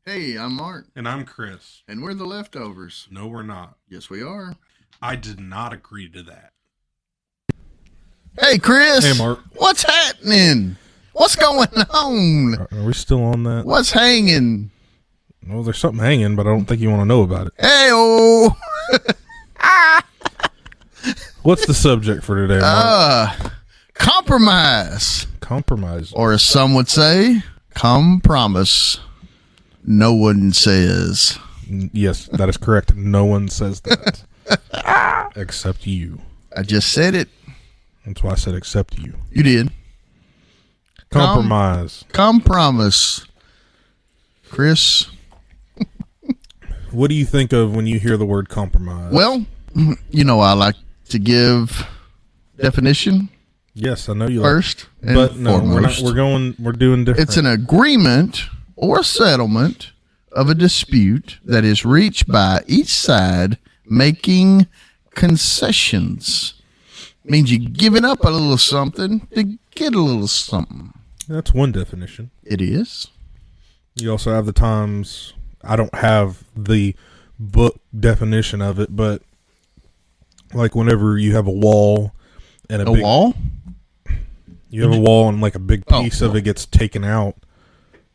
Hey, I'm Mark, And I'm Chris. and we're the leftovers. No, we're not. Yes, we are. I did not agree to that. Hey, Chris. Hey, Mark. What's happening? What's going on? Are we still on that? What's hanging? Well, there's something hanging, but I don't think you want to know about it. Hey-oh. What's the subject for today, Mark? Compromise. Compromise. Or as some would say, compromise. No one says. Yes, that is correct. No one says that. Except you. I just said it. That's why I said except you. You did. Compromise. Compromise. Chris. What do you think of when you hear the word compromise? Well, you know, I like to give definition yes, I know you first. like, but no, foremost. we're doing different. It's an agreement or settlement of a dispute that is reached by each side making concessions. Means you're giving up a little something to get a little something. That's one definition. It is. You also have the times, I don't have the book definition of it, but like whenever you have a wall and A wall? you have a wall and like a big piece of it gets taken out.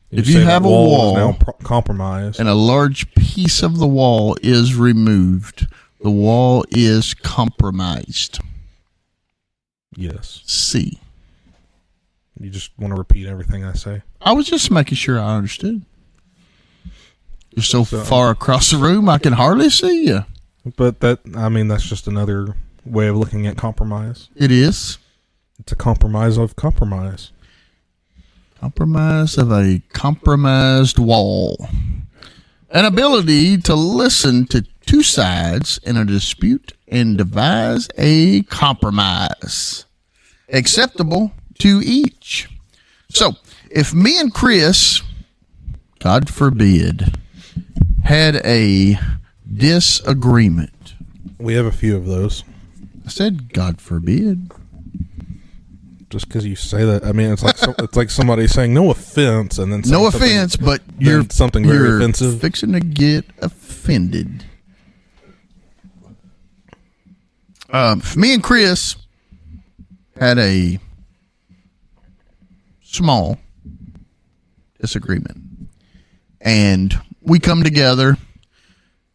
If you say have that a wall is now compromised, and a large piece of the wall is removed, the wall is compromised. yes, C. you just want to repeat everything I say. I was just making sure I understood. You're so far across the room, I can hardly see you. But that's just another way of looking at compromise. It is. It's a compromise of compromise. Compromise of a compromised wall. An ability to listen to two sides in a dispute and devise a compromise acceptable to each. So, if me and Chris, God forbid, had a disagreement. We have a few of those. I said, God forbid. Just because you say that, I mean, it's like it's like somebody saying no offense, and then saying No offense, but you're something very you're offensive. fixing to get offended. Me and Chris had a small disagreement, and we come together,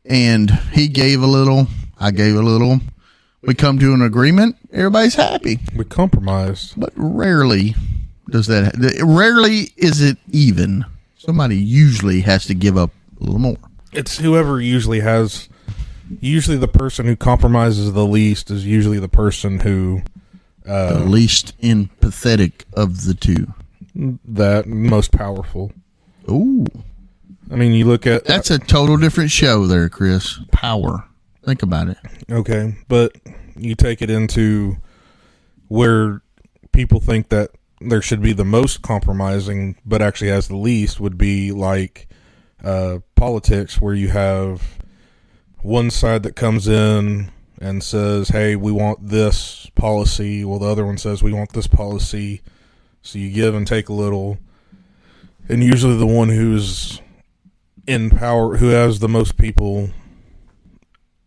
and he gave a little, I gave a little. We come to an agreement. Everybody's happy. We compromised. But rarely does that. Rarely is it even. Somebody usually has to give up a little more. It's whoever usually has. Usually, the person who compromises the least is usually the person who The least empathetic of the two. that most powerful. Ooh, I mean, you look at that's a total different show there, Chris. Power. Think about it. okay, but you take it into where people think that there should be the most compromising, but actually has the least, would be like politics, where you have one side that comes in and says, hey, we want this policy, while the other one says we want this policy. So you give and take a little, and usually the one who's in power, who has the most people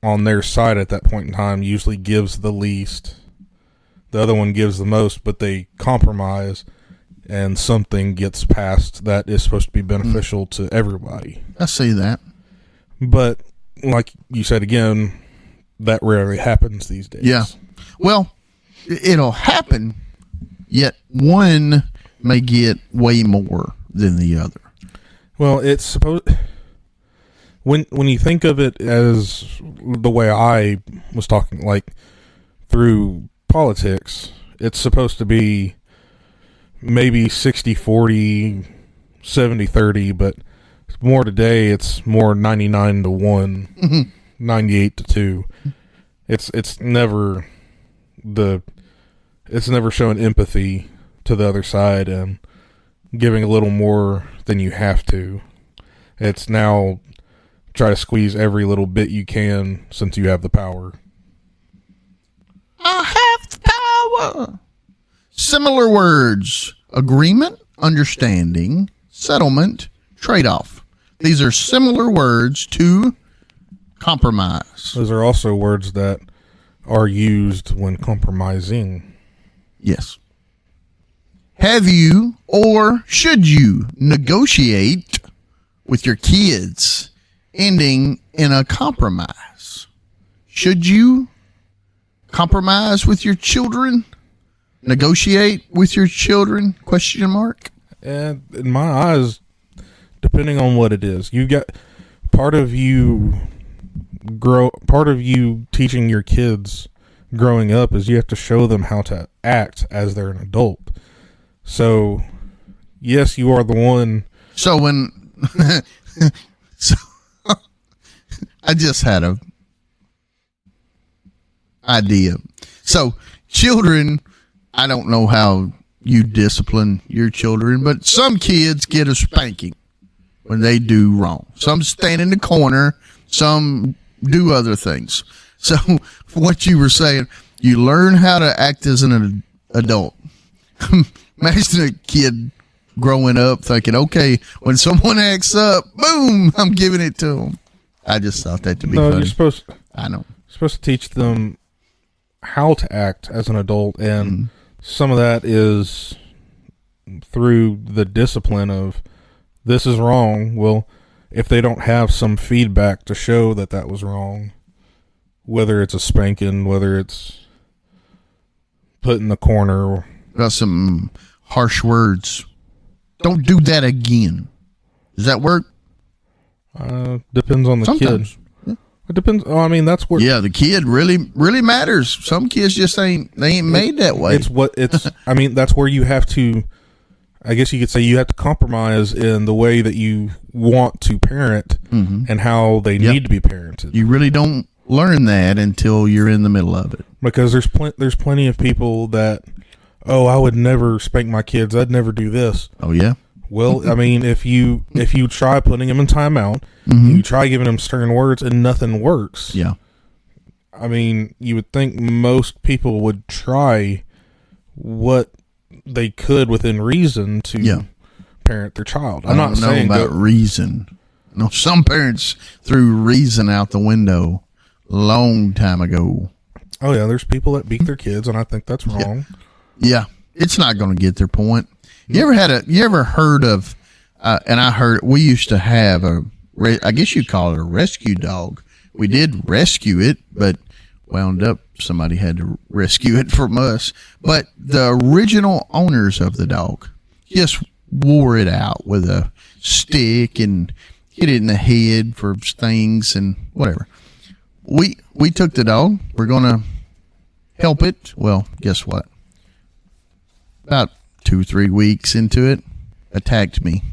on their side at that point in time, usually gives the least. The other one gives the most, but they compromise, and something gets passed that is supposed to be beneficial to everybody. I see that. But like you said again, that rarely happens these days. Yeah. Well, it'll happen, yet one may get way more than the other. Well, it's supposed. When you think of it as the way I was talking, like through politics, it's supposed to be maybe 60-40, 70-30, but more today it's more 99-1, 98-2. It's never showing empathy to the other side and giving a little more than you have to. It's now try to squeeze every little bit you can since you have the power. I have the power. Similar words: agreement, understanding, settlement, trade-off. These are similar words to compromise. Those are also words that are used when compromising. Yes. Have you or should you negotiate with your kids ending in a compromise? Should you compromise with your children? Negotiate with your children? Question mark. And in my eyes, depending on what it is, you got part of you teaching your kids growing up is you have to show them how to act as they're an adult. So, yes, you are the one. So when, so I just had a idea. So children, I don't know how you discipline your children, but some kids get a spanking when they do wrong. Some stand in the corner, some do other things. So what you were saying, you learn how to act as an adult. Imagine a kid growing up thinking, okay, when someone acts up, boom, I'm giving it to them. I just thought that to be funny. I know. You're supposed to teach them how to act as an adult, and some of that is through the discipline of this is wrong. Well, if they don't have some feedback to show that that was wrong, whether it's a spanking, whether it's put in the corner. Got some harsh words. Don't do that again. Does that work? Depends on the Sometimes. kid. It depends. Oh, I mean, that's where. Yeah, the kid really matters. Some kids just ain't made that way. I mean, that's where you have to. I guess you could say you have to compromise in the way that you want to parent and how they need to be parented. You really don't learn that until you're in the middle of it. Because there's plenty of people that, oh, I would never spank my kids. I'd never do this. Oh yeah. Well, I mean, if you try putting them in timeout, you try giving them stern words, and nothing works. Yeah. I mean, you would think most people would try what they could within reason to parent their child. I'm not saying about reason. No, some parents threw reason out the window long time ago. Oh yeah, there's people that beat their kids, and I think that's wrong. Yeah, it's not going to get their point. You ever heard of? And I heard we used to have I guess you'd call it a rescue dog. We did rescue it, but wound up somebody had to rescue it from us. But the original owners of the dog just wore it out with a stick and hit it in the head for things and whatever. We took the dog. We're going to help it. Well, guess what? About 2-3 weeks into it, attacked me.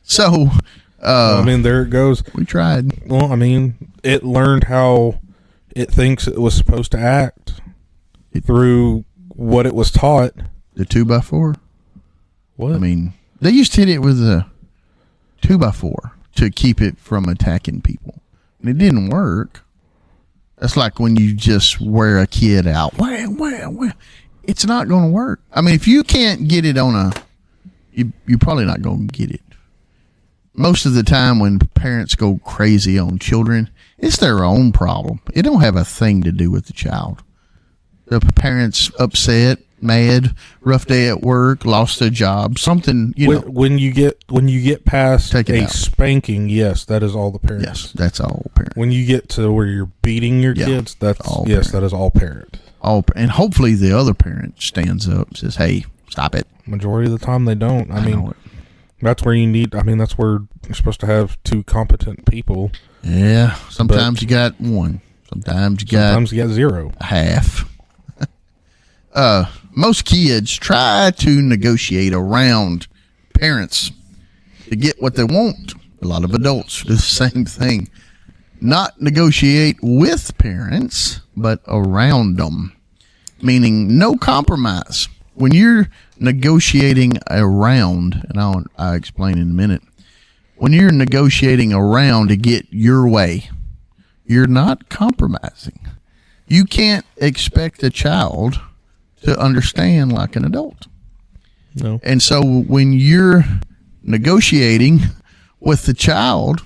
So, I mean, there it goes. We tried. Well, I mean, it learned how it thinks it was supposed to act through what it was taught. The 2x4. What? I mean, they used to hit it with a 2x4 to keep it from attacking people, and it didn't work. That's like when you just wear a kid out. Well. It's not going to work. I mean, if you can't get it on you're probably not going to get it. Most of the time when parents go crazy on children, it's their own problem. It don't have a thing to do with the child. The parent's upset, mad, rough day at work, lost a job, something, when you get past Take it a out. spanking, yes, that is all the parents. Yes, that's all parent. When you get to where you're beating your kids, that's all yes, parent. that is all parent. And hopefully the other parent stands up and says, hey, stop it. Majority of the time they don't. I know mean, it. that's where that's where you're supposed to have two competent people. Yeah, sometimes you got one. Sometimes you got zero. half. Most kids try to negotiate around parents to get what they want. A lot of adults do the same thing. Not negotiate with parents, but around them, meaning no compromise. When you're negotiating around, and I'll explain in a minute, when you're negotiating around to get your way, you're not compromising. You can't expect a child to understand like an adult. No. And so when you're negotiating with the child,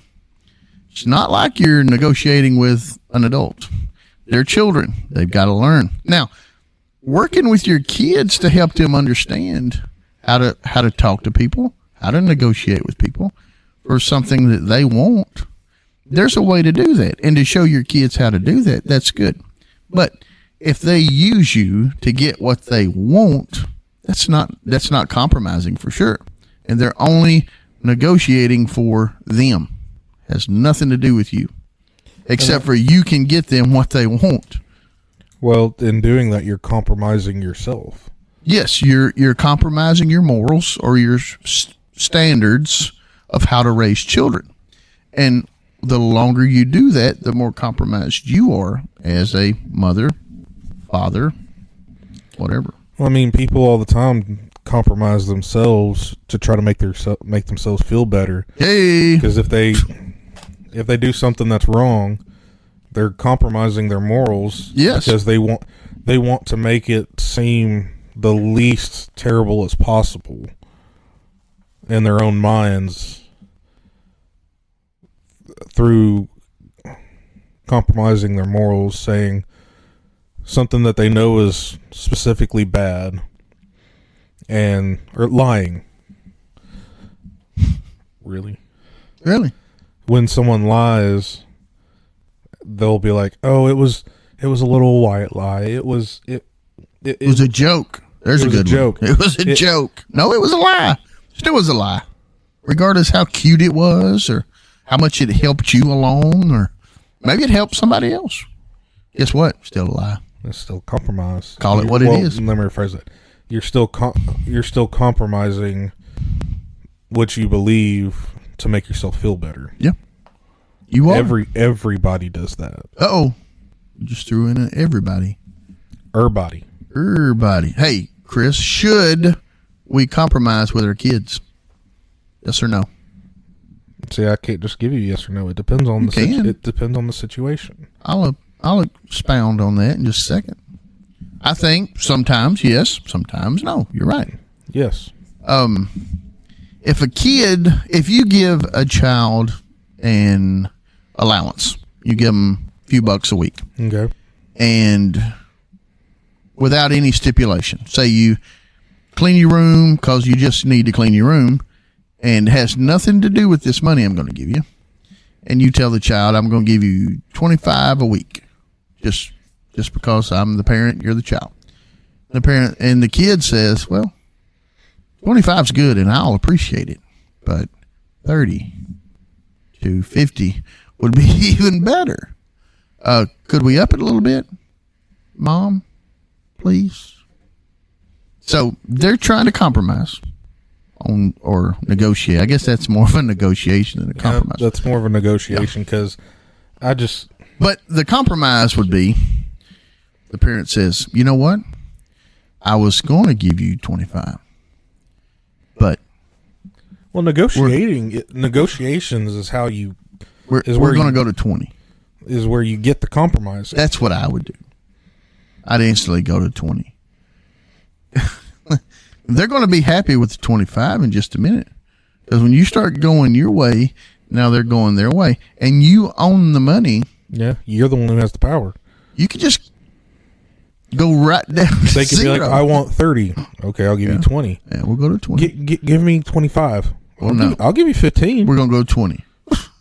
it's not like you're negotiating with an adult. They're children. They've got to learn. Now, working with your kids to help them understand how to talk to people, how to negotiate with people for something that they want. There's a way to do that. And to show your kids how to do that, that's good. But if they use you to get what they want, that's not compromising for sure. And they're only negotiating for them. Has nothing to do with you, except for you can get them what they want. Well, in doing that, you're compromising yourself. Yes, you're compromising your morals or your standards of how to raise children. And the longer you do that, the more compromised you are as a mother, father, whatever. Well, I mean, people all the time compromise themselves to try to make themselves feel better. Hey, Because if they do something that's wrong, they're compromising their morals. Yes. Because they want to make it seem the least terrible as possible in their own minds through compromising their morals, saying something that they know is specifically bad or lying. Really? When someone lies, they'll be like, "Oh, it was a little white lie. It was a joke." There's a good joke. It was a joke. No, it was a lie. Still was a lie. Regardless how cute it was or how much it helped you along or maybe it helped somebody else. Guess what? Still a lie. It's still compromise. Call it what it is. Let me rephrase that. You're still compromising what you believe to make yourself feel better. Yeah. You are. Everybody does that. Uh-oh. You just threw in an everybody. Everybody. Hey, Chris, should we compromise with our kids? Yes or no? See, I can't just give you yes or no. It depends on it depends on the situation. I'll expound on that in just a second. I think sometimes yes, sometimes no. You're right. Yes. If you give a child an allowance, you give them a few bucks a week. Okay. And without any stipulation, say you clean your room because you just need to clean your room and has nothing to do with this money I'm going to give you. And you tell the child, I'm going to give you $25 a week just because I'm the parent, you're the child. The parent and the kid says, well, 25's good and I'll appreciate it, but 30 to 50 would be even better. Could we up it a little bit, Mom? Please. So they're trying to compromise on or negotiate. I guess that's more of a negotiation than a compromise. Yeah, that's more of a negotiation because But the compromise would be the parent says, you know what? I was going to give you 25, but negotiations is how you we're going to go to 20. Is where you get the compromise. That's what I would do. I'd instantly go to 20. They're going to be happy with the 25 in just a minute. Because when you start going your way, now they're going their way. And you own the money. Yeah, you're the one who has the power. You could just go right down to They could zero. be like, I want 30. Okay, I'll give you 20. Yeah, we'll go to 20. Give me 25. Well, I'll give you 15. We're going to go 20.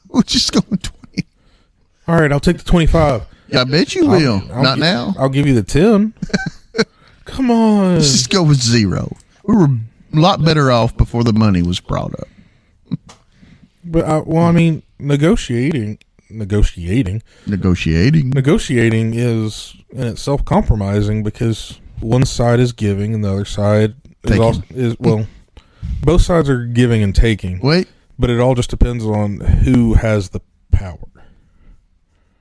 We'll just go 20. All right, I'll take the 25. Yeah, I bet you will. Not now. I'll give you the 10. Come on. Let's just go with 0. We were a lot better off before the money was brought up. But, I mean, negotiating is in itself compromising because one side is giving and the other side is both sides are giving and taking. Wait. But it all just depends on who has the power.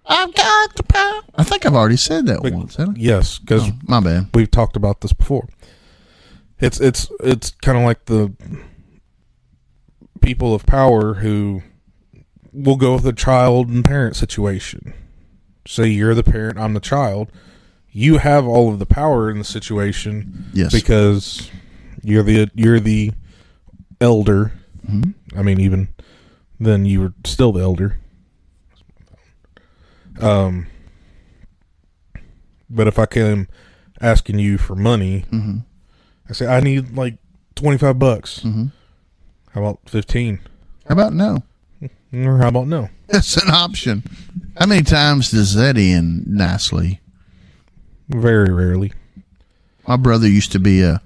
I've got the power. I think I've already said that once, haven't I? Yes, because my bad. We've talked about this before. It's kind of like the people of power who will go with the child and parent situation. Say you're the parent, I'm the child. You have all of the power in the situation, yes, because you're the elder. Mm-hmm. I mean, even then you were still the elder. But if I came asking you for money, I say I need like $25. How about 15? How about no? Or how about no? That's an option. How many times does that end nicely? Very rarely. My brother used to be a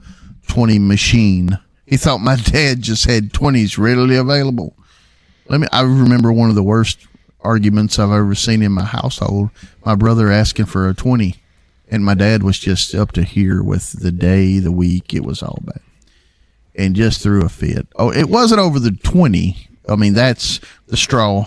20 machine. He thought my dad just had 20s readily available. I remember one of the worst arguments I've ever seen in my household. My brother asking for a 20, and my dad was just up to here with the day, the week. It was all bad, and just threw a fit. Oh, it wasn't over the 20. I mean, that's the straw,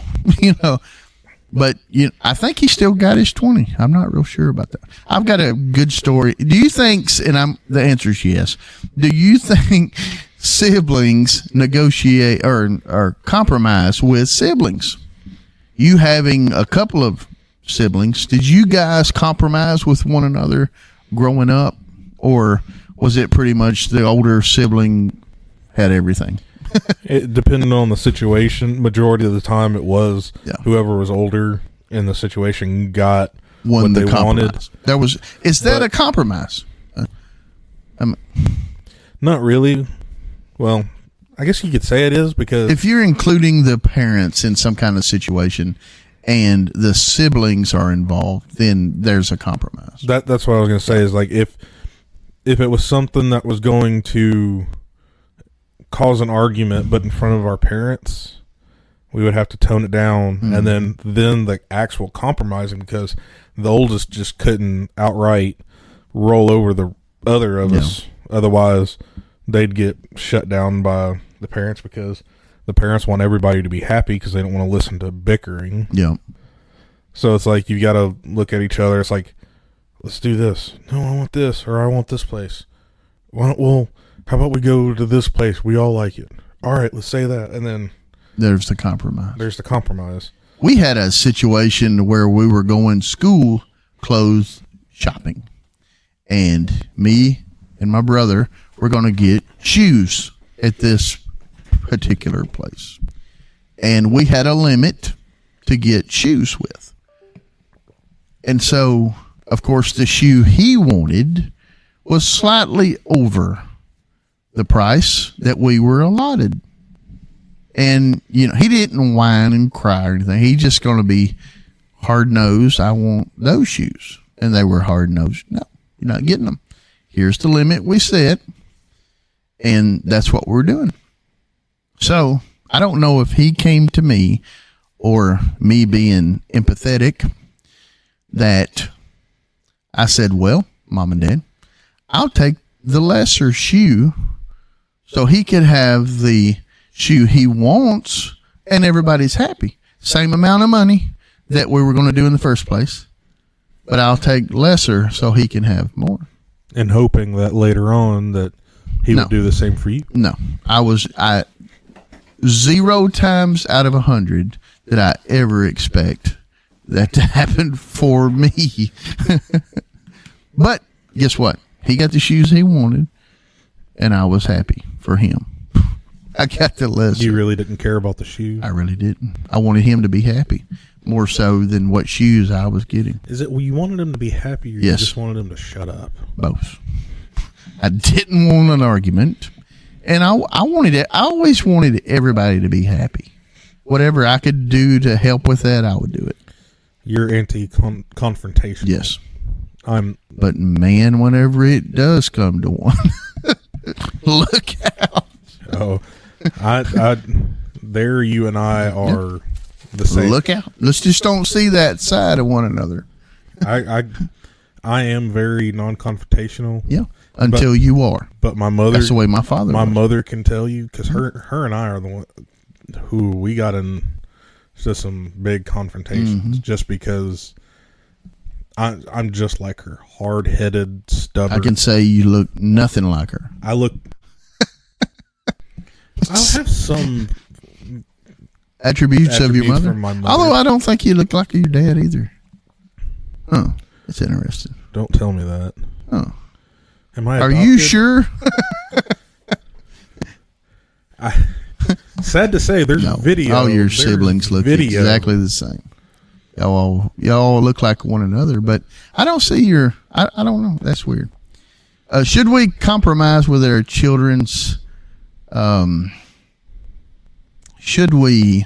But I think he still got his 20. I'm not real sure about that. I've got a good story. Do you think? And the answer is yes. Do you think siblings negotiate or compromise with siblings? You having a couple of siblings, did you guys compromise with one another growing up, or was it pretty much the older sibling had everything? It depended on the situation. Majority of the time, it was whoever was older in the situation got what they wanted. Is that a compromise? Not really. Well, I guess you could say it is, because if you're including the parents in some kind of situation and the siblings are involved, then there's a compromise. That's what I was going to say is, like, if it was something that was going to cause an argument, but in front of our parents, we would have to tone it down, and then the actual compromising, because the oldest just couldn't outright roll over the other of us. Otherwise, they'd get shut down by the parents, because the parents want everybody to be happy because they don't want to listen to bickering. Yeah. So it's like you got to look at each other. It's like, let's do this. No, I want this, or I want this place. How about we go to this place? We all like it. All right, let's say that. And then there's the compromise. We had a situation where we were going school clothes shopping, and me and my brother were going to get shoes at this particular place. And we had a limit to get shoes with. And so, of course, the shoe he wanted was slightly over the price that we were allotted. And, he didn't whine and cry or anything. He just going to be hard-nosed. I want those shoes. And they were hard-nosed. No, you're not getting them. Here's the limit we set. And that's what we're doing. So I don't know if he came to me or me being empathetic that I said, well, Mom and Dad, I'll take the lesser shoe so he could have the shoe he wants and everybody's happy. Same amount of money that we were going to do in the first place, but I'll take lesser so he can have more. And hoping that later on that he would do the same for you. No, I 0 times out of 100 did I ever expect that to happen for me. But guess what? He got the shoes he wanted, and I was happy for him. I got the lesser. You really didn't care about the shoes? I really didn't. I wanted him to be happy, more so than what shoes I was getting. Is it you wanted him to be happy, or you just wanted him to shut up? Both. I didn't want an argument, and I wanted it. I always wanted everybody to be happy. Whatever I could do to help with that, I would do it. You're anti-confrontation. Yes. But man, whenever it does come to one, look out. Oh, there you and I are the same. Look out. Let's just don't see that side of one another. I am very non-confrontational. Yeah. Until you are. But my mother. That's the way my father was. Mother can tell you, because her and I are the one who we got in just some big confrontations, just because I'm just like her, hard-headed, stubborn. I can say you look nothing like her. I'll have some attributes of your mother. From my mother. Although I don't think you look like your dad either. Oh, that's interesting. Don't tell me that. Oh. Am I Are adopted? you sure? Sad to say, there's No, video. all your There's siblings look video. exactly the same. Y'all look like one another, but I don't see your. I don't know. That's weird. Should we compromise with our children's? Should we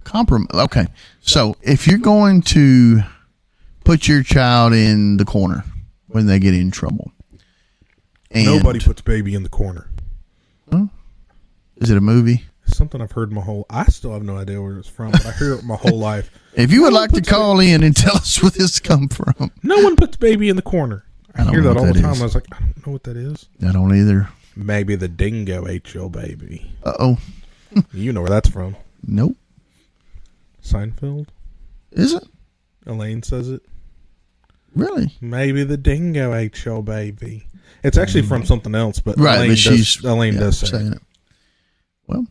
compromise? Okay, so if you're going to put your child in the corner when they get in trouble, and Nobody puts baby in the corner. is it a movie? Something I've heard my whole. I still have no idea where it's from, but I hear it my whole life. If you would like to call in and tell us where this come from, No one puts baby in the corner. I don't hear know that what all the that time. is. I was like, I don't know what that is. I don't either. Maybe the dingo ate your baby. Oh, You know where that's from. nope. Seinfeld. Is it Elaine says it. really? Maybe the dingo ate your baby. It's actually from something else, but Right, Elaine but she's Elaine does say saying it. it. Well,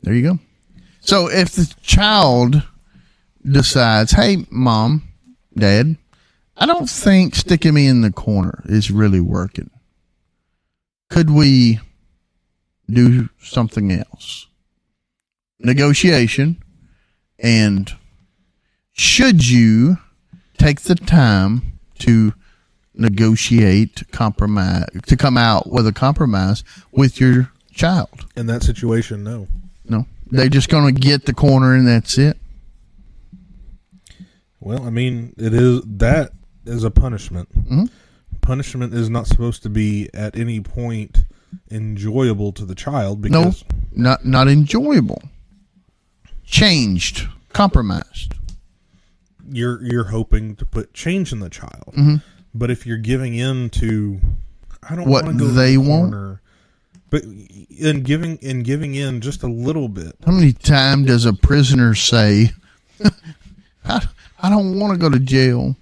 there you go. So if the child decides, "Hey, mom, dad, I don't think sticking me in the corner is really working. Could we do something else?" Negotiation, and should you take the time to negotiate, compromise, to come out with a compromise with your child? In that situation, no. No, they're just going to get the corner and that's it. Well, I mean, that is a punishment. Mhm. Punishment is not supposed to be at any point enjoyable to the child No, because not enjoyable. Changed, compromised. you're hoping to put change in the child. Mhm. But if you're giving in to, I don't What want to go they to the want? corner, but in giving in just a little bit. How many times does a prisoner say, I don't want to go to jail?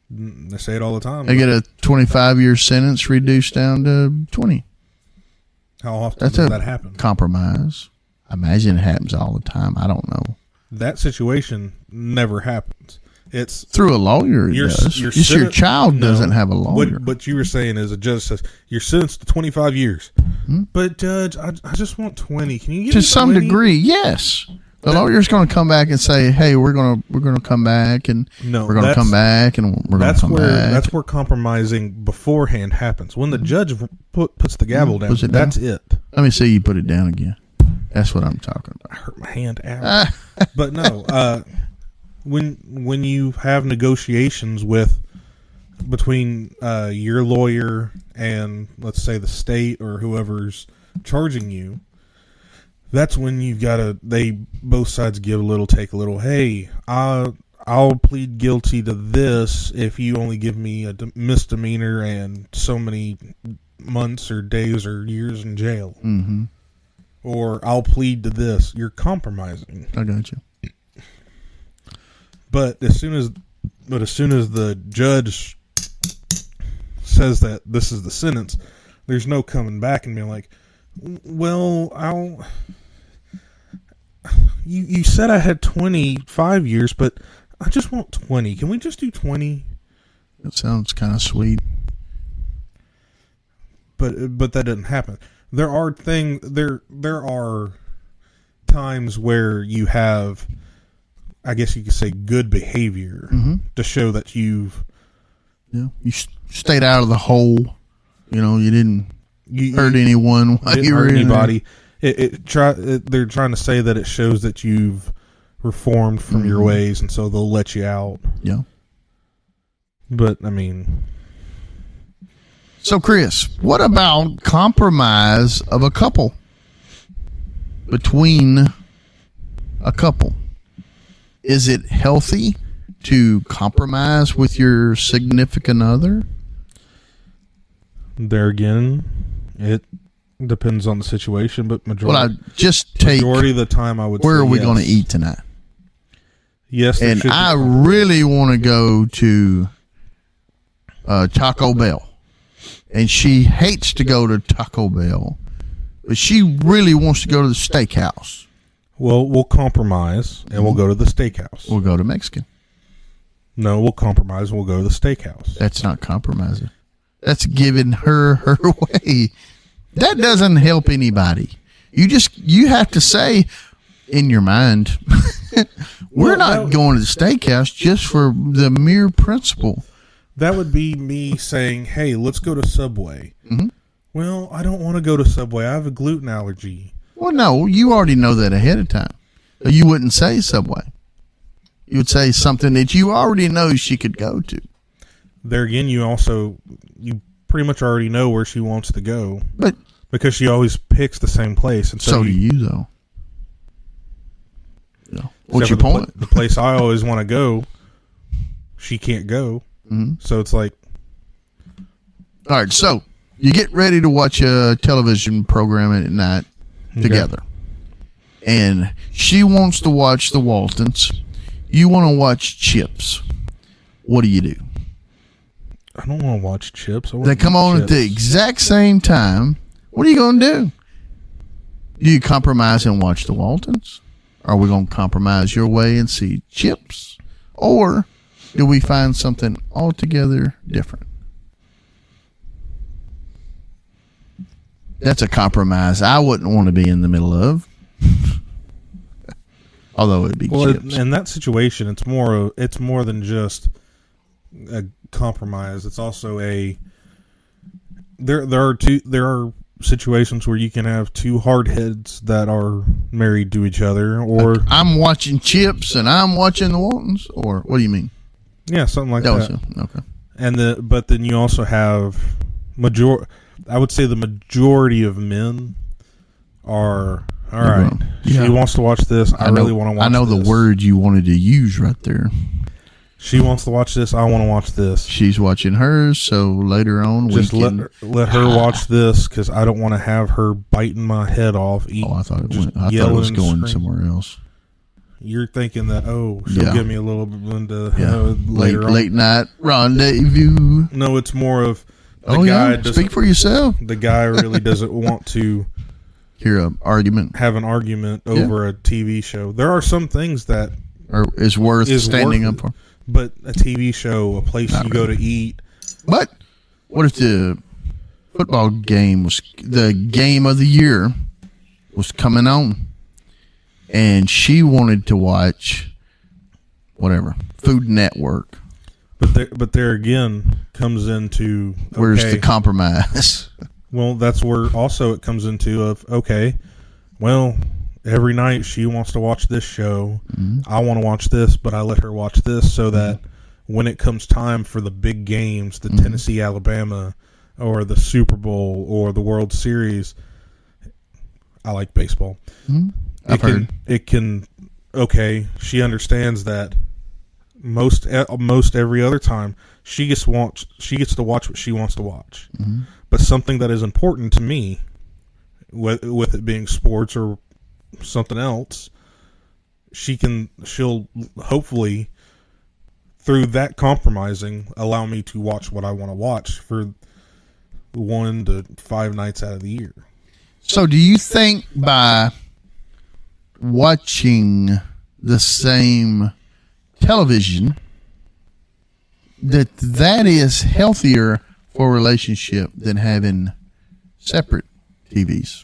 They say it all the time. They get a 25-year sentence reduced down to 20. How often That's does a that happen? compromise. I imagine it happens all the time. I don't know. That situation never happens. It's Through a lawyer, it does. Just your child doesn't have a lawyer. What you were saying is a judge says you're sentenced to 25 years. Hmm? But judge, I just want 20. Can you give To me some 20? degree, yes. The lawyer's going to come back and say, "Hey, we're going to come back and No, we're going to that's- come back and we're going to come back." That's where compromising beforehand happens. When the judge puts the gavel down, Puts it down? that's it. Let me see you put it down again. That's what I'm talking I about. hurt my hand out. But no, when you have negotiations between your lawyer and let's say the state or whoever's charging you, that's when you've got to. They both sides give a little, take a little. Hey, I'll plead guilty to this if you only give me a misdemeanor and so many months or days or years in jail. Mm-hmm. Or I'll plead to this. You're compromising. I got you. But as soon as the judge says that this is the sentence, there's no coming back and being like, well, you said I had 25 years, but I just want 20. Can we just do 20? That sounds kind of sweet. But that doesn't happen. There are times where you have, I guess you could say, good behavior to show that you've You stayed out of the hole. You didn't you hurt anyone while didn't you were hurt in there. anybody. They're trying to say that it shows that you've reformed from your ways, and so they'll let you out. Yeah. But I mean, So, Chris, what about compromise of a couple? Between a couple, is it healthy to compromise with your significant other? there again, it depends on the situation, but Well, I just take majority of the time, I would. where say are we yes. going to eat tonight? Yes, there And should be I really want to go to Taco Bell. And she hates to go to Taco Bell, but she really wants to go to the steakhouse. Well, we'll compromise and we'll go to the steakhouse. We'll go to Mexican. No, we'll compromise and we'll go to the steakhouse. That's not compromising. That's giving her way. That doesn't help anybody. You have to say in your mind, we're not going to the steakhouse just for the mere principle. That would be me saying, hey, let's go to Subway. Mm-hmm. Well, I don't want to go to Subway. I have a gluten allergy. Well, no, you already know that ahead of time. You wouldn't say Subway. You would say something that you already know she could go to. There again, you pretty much already know where she wants to go. But because she always picks the same place. And so do you, though. Yeah. What's your the point? The place I always want to go, she can't go. Mm-hmm. So it's like... All right, so you get ready to watch a television program at night together. And she wants to watch the Waltons. You want to watch Chips. What do you do? I don't want to watch Chips. They come on at the exact same time. What are you going to do? Do you compromise and watch the Waltons? Are we going to compromise your way and see Chips? Or do we find something altogether different? That's a compromise I wouldn't want to be in the middle of. Although it'd be Chips. In that situation, it's more than just a compromise. It's also there are situations where you can have two hardheads that are married to each other, or I'm watching Chips and I'm watching the Waltons, or what do you mean? Yeah, something like that. Okay. And but then you also have I would say the majority of men are all right. Yeah. She wants to watch this. I really want to watch. I know this. the word you wanted to use right there. She wants to watch this. I want to watch this. She's watching hers, so later on just let her watch this because I don't want to have her biting my head off. I thought it was going somewhere else. You're thinking that she'll give me a little bit into later on. Late night rendezvous. No, it's more of the guy. Speak for yourself. The guy really doesn't want to hear an argument. Have an argument over a TV show. There are some things that is worth standing up for. But a TV show, a place you go to eat. But what if the football game was the game of the year was coming on, and she wanted to watch whatever Food Network? But there again comes into where's the compromise? Well, that's where also it comes into every night she wants to watch this show. Mm-hmm. I want to watch this, but I let her watch this so that when it comes time for the big games, the Tennessee, Alabama, or the Super Bowl or the World Series, I like baseball. Mm-hmm. I've heard. She understands that most every other time she gets to watch what she wants to watch. Mm-hmm. But something that is important to me, with it being sports or something else, she'll hopefully through that compromising allow me to watch what I want to watch for 1 to 5 nights out of the year. So do you think by watching the same television that is healthier for a relationship than having separate TVs?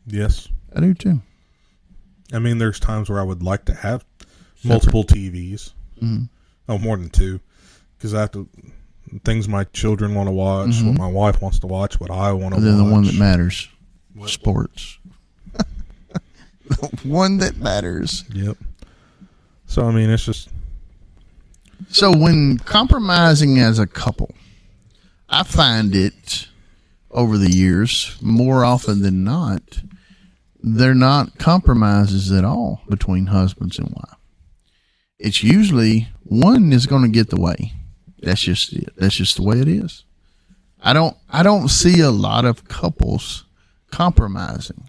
Yes. I do too. I mean, there's times where I would like to have multiple TVs. Mm-hmm. Oh, more than 2. Because I have to, things my children want to watch, what my wife wants to watch, what I want to watch. Then the one that matters. Sports. The one that matters. Yep. So, I mean, it's just. So, when compromising as a couple, I find it over the years, more often than not, they're not compromises at all between husbands and wife. It's usually one is going to get the way. That's just it. That's just the way it is. I don't see a lot of couples compromising.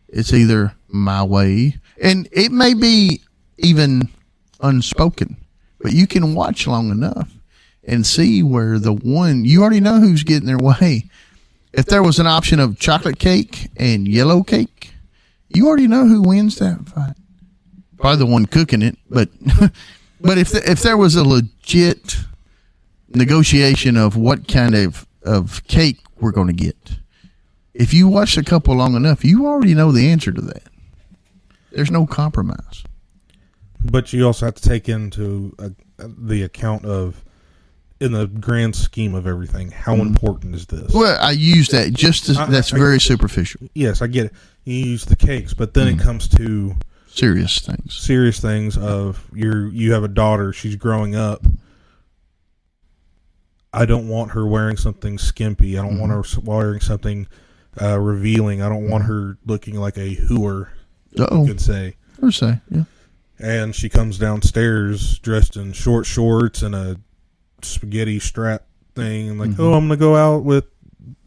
It's either my way, and it may be even unspoken, but you can watch long enough and see where the one, you already know who's getting their way. If there was an option of chocolate cake and yellow cake, you already know who wins that fight. Probably the one cooking it, but if there was a legit negotiation of what kind of cake we're going to get, if you watch a couple long enough, you already know the answer to that. There's no compromise. But you also have to take into the account of, in the grand scheme of everything, how important is this? Well, I use that just as, that's very superficial. Yes, I get it. You use the cakes, but then it comes to Serious things. serious things of you have a daughter, she's growing up. I don't want her wearing something skimpy. I don't want her wearing something revealing. I don't want her looking like a hooer, you could say. Or say, yeah. And she comes downstairs dressed in short shorts and a spaghetti strap thing, and like, oh, I'm gonna go out with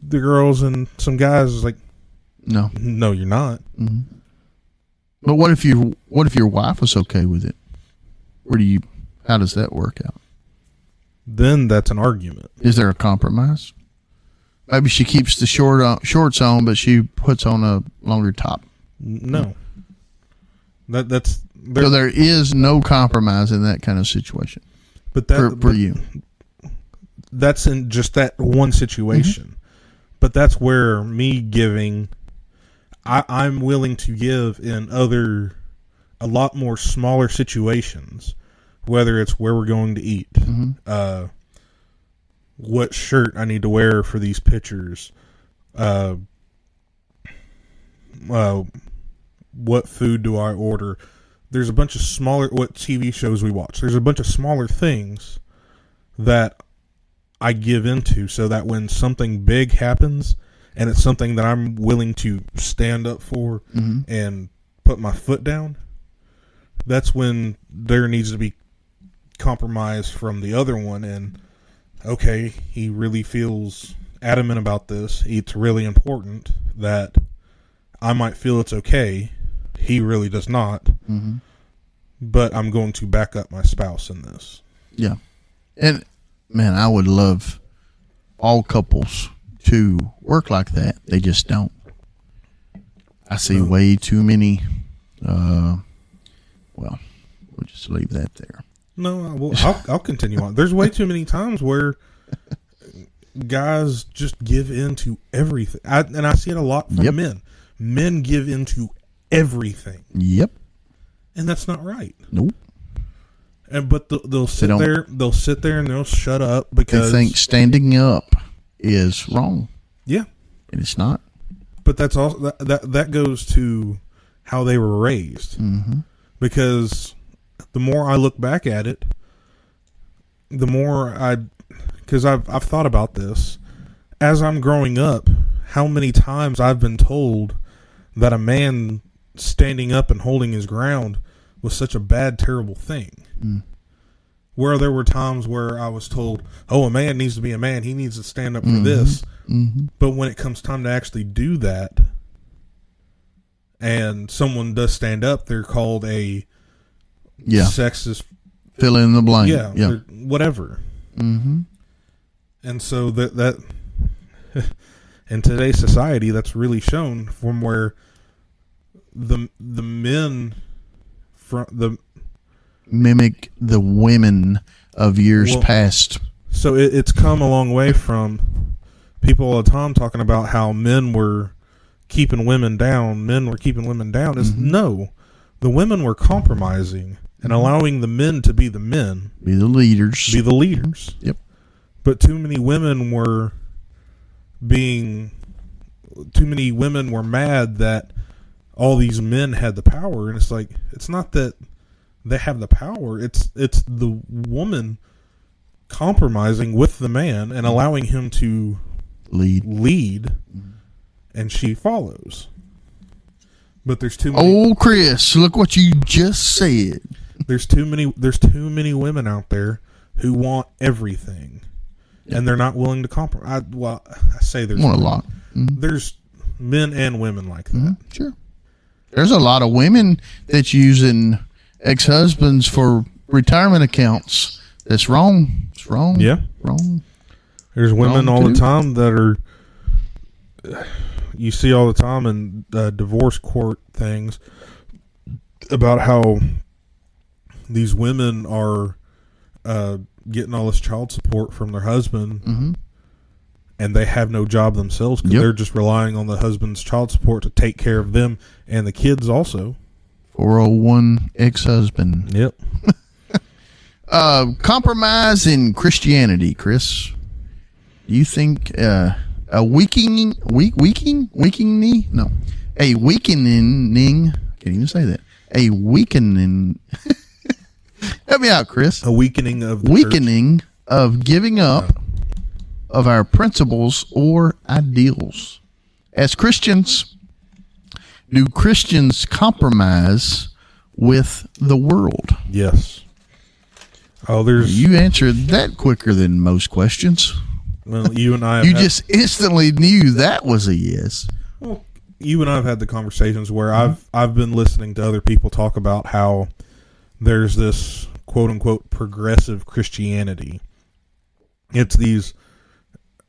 the girls and some guys. It's like, No. no, you're not. But what if your wife was okay with it? How does that work out? Then that's an argument. Is there a compromise? Maybe she keeps the shorts on, but she puts on a longer top. No. That's So there is no compromise in that kind of situation but that for you. That's in just that one situation. But that's where me giving, I'm willing to give in a lot more smaller situations, whether it's where we're going to eat, what shirt I need to wear for these pictures, what food do I order. There's a bunch of smaller, what TV shows we watch. There's a bunch of smaller things that I give into so that when something big happens and it's something that I'm willing to stand up for and put my foot down, that's when there needs to be compromise from the other one. And okay, he really feels adamant about this. It's really important that I might feel it's okay. He really does not. But I'm going to back up my spouse in this. Yeah. And man, I would love all couples to work like that. They just don't. I see way too many. Well, we'll just leave that there. No, I'll continue on. There's way too many times where guys just give in to everything. And I see it a lot from men. Men give in to everything. Yep. And that's not right. Nope. But they'll sit there. They'll sit there and they'll shut up because they think standing up is wrong. Yeah, and it's not. But that's also that goes to how they were raised. Because the more I look back at it, the more because I've thought about this as I'm growing up. How many times I've been told that a man standing up and holding his ground was such a bad, terrible thing. Where there were times where I was told, oh, a man needs to be a man. He needs to stand up for this. But when it comes time to actually do that, and someone does stand up, they're called a sexist. Fill in the blank. Yeah. Whatever. And so that in today's society, that's really shown from where the men from the mimic the women of years past. So it's come a long way from people all the time talking about how men were keeping women down. Men were keeping women down. Is no, the women were compromising and allowing the men to be the men, be the leaders, be the leaders. Yep. But too many women were mad that all these men had the power, and it's like, it's not that they have the power, it's the woman compromising with the man and allowing him to lead and she follows. But there's too many. Oh, Chris, look what you just said. There's too many women out there who want everything, and they're not willing to compromise. I say there's a lot. There's men and women like that. Sure. There's a lot of women that's using ex-husbands for retirement accounts. That's wrong. It's wrong. Yeah. Wrong. There's women all the time that are, you see all the time in divorce court things about how these women are getting all this child support from their husband, and they have no job themselves because Yep. they're just relying on the husband's child support to take care of them and the kids also. 401 ex-husband. Yep. Compromise in Christianity, Chris. Do you think a weakening? No, a weakening. Can't even say that. A weakening. Help me out, Chris. A weakening of the Weakening of giving up of our principles or ideals. As Christians, do Christians compromise with the world? church. Yes. Oh, there's You answered that quicker than most questions. well, you and I. Have You had- just instantly knew that was a yes. Well, you and I have had the conversations where I've been listening to other people talk about how there's this quote unquote progressive Christianity. It's these,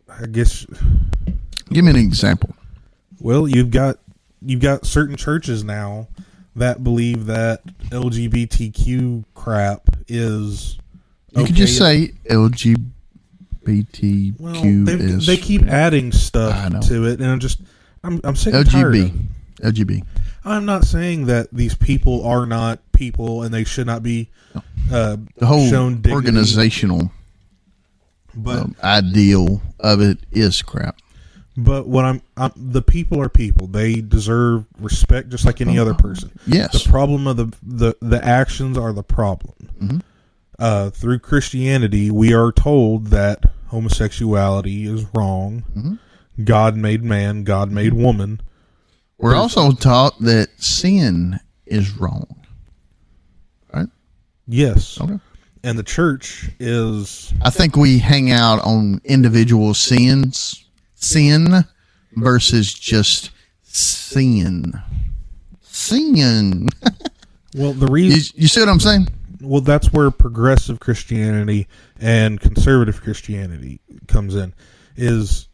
I guess. Give me an example. Well, you've got certain churches now that believe that LGBTQ crap is. You could just okay. say LGBTQ Well, is they keep adding I stuff know. to it, and I'm sick and tired of it. LGB. I'm not saying that these people are not people and they should not be The whole shown dignity, organizational but ideal of it is crap. what I'm the people are people. They deserve respect just like any other person. Yes. The problem of the actions are the problem. Mm-hmm. Through Christianity, we are told that homosexuality is wrong. Mm-hmm. God made man, God made woman. We're also taught that sin is wrong. Right? Yes. Okay. And the church is I think we hang out on individual sin versus just sin. Sin. well the reason You see what I'm saying? Well, that's where progressive Christianity and conservative Christianity comes in. Is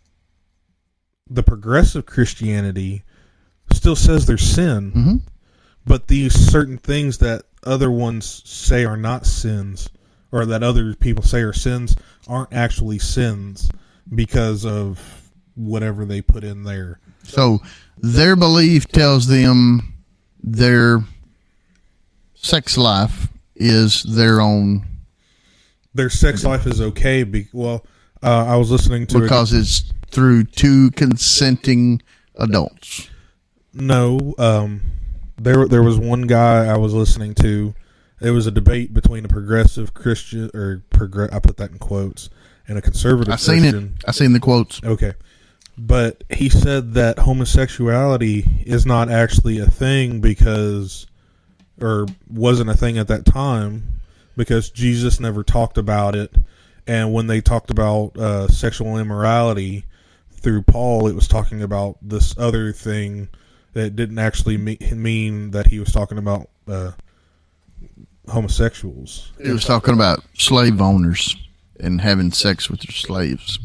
the progressive Christianity still says there's sin, Mm-hmm. but these certain things that other ones say are not sins, or that other people say are sins, aren't actually sins because of whatever they put in there. So their belief tells them their sex life is their own Their sex life is okay. I was listening to because it's through two consenting adults. No, there was one guy I was listening to. It was a debate between a progressive Christian I put that in quotes, and a conservative I seen Christian. it. I seen the quotes. Okay, but he said that homosexuality is not actually a thing or wasn't a thing at that time because Jesus never talked about it, and when they talked about sexual immorality through Paul, it was talking about this other thing that didn't actually mean that he was talking about homosexuals. It was talking about slave owners and having sex with their slaves.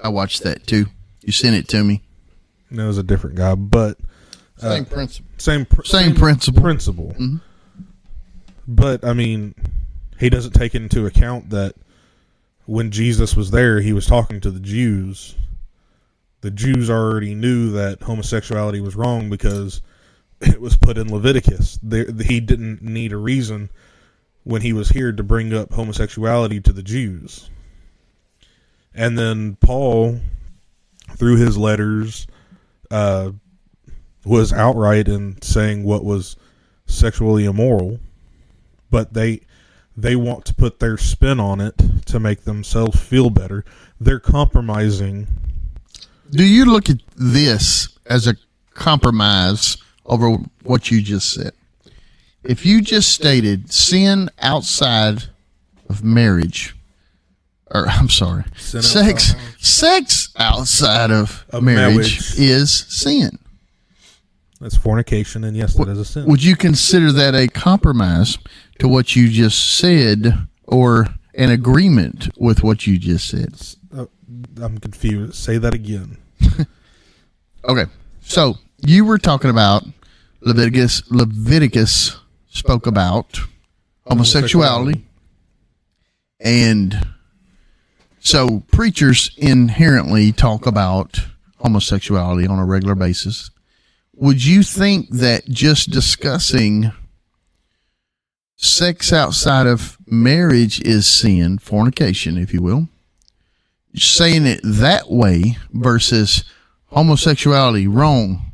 I watched that too. You sent it to me. And it was a different guy, but Same principle. same principle. Principle. Mhm. But I mean, he doesn't take into account that when Jesus was there, he was talking to the Jews. The Jews already knew that homosexuality was wrong because it was put in Leviticus. He didn't need a reason when he was here to bring up homosexuality to the Jews. And then Paul, through his letters, was outright in saying what was sexually immoral, but they want to put their spin on it to make themselves feel better. They're compromising. Do you look at this as a compromise over what you just said? If you just stated sin outside of marriage, or I'm sorry, Sin sex outside of Of marriage marriage. is sin. That's fornication, and yes, that is a sin. Would you consider that a compromise to what you just said, or an agreement with what you just said? I'm confused. Say that again. Okay, so you were talking about Leviticus spoke about homosexuality and So preachers inherently talk about homosexuality on a regular basis. Would you think that just discussing sex outside of marriage is sin, fornication, if you will, saying it that way versus homosexuality wrong,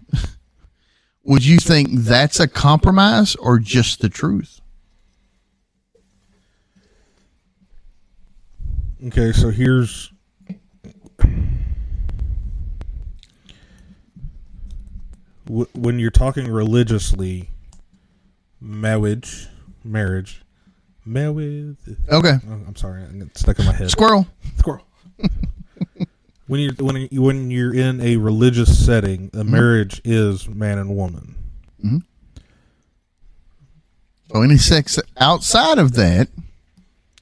would you think that's a compromise or just the truth? Okay, so here's when you're talking religiously, marriage. Okay. I'm sorry, I got stuck in my head. Squirrel. When you're in a religious setting, a marriage is man and woman. Mm-hmm. So any sex outside of that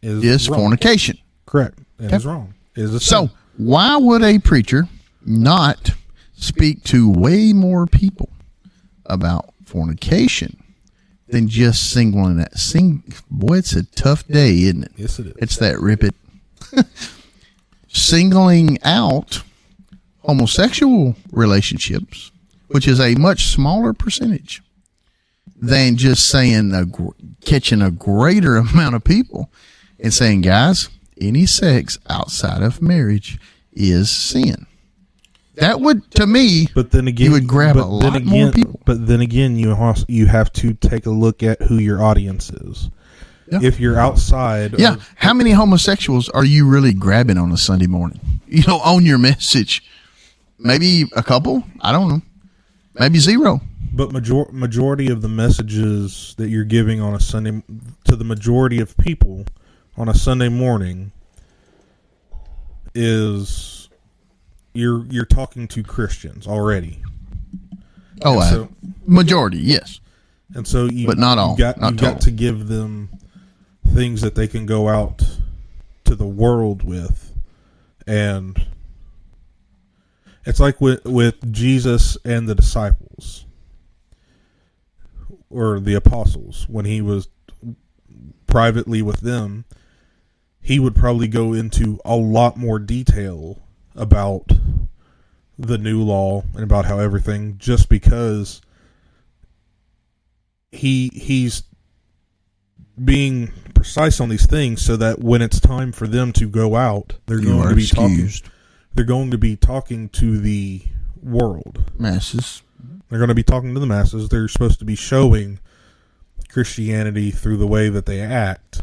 is wrong. fornication. Correct. It is wrong. It is a sin. So why would a preacher not speak to way more people about fornication than just singling that? Boy, it's a tough day, isn't it? Yes, it is. It's that rip it. Singling out homosexual relationships, which is a much smaller percentage than just saying catching a greater amount of people and saying, guys, any sex outside of marriage is sin. That would, to me, but then again, you would grab a lot more people. But then again, you have to take a look at who your audience is. Yeah. If you're outside, yeah. How many homosexuals are you really grabbing on a Sunday morning? On your message, maybe a couple. I don't know. Maybe zero. But majority of the messages that you're giving on a Sunday to the majority of people on a Sunday morning is you're talking to Christians already. Oh, majority, yes. And so but not all. You've got to give them things that they can go out to the world with. And it's like with Jesus and the disciples or the apostles, when he was privately with them, he would probably go into a lot more detail about the new law and about how everything, just because he's being precise on these things, so that when it's time for them to go out, they're going to be talking to the world, masses. They're going to be talking to the masses. They're supposed to be showing Christianity through the way that they act.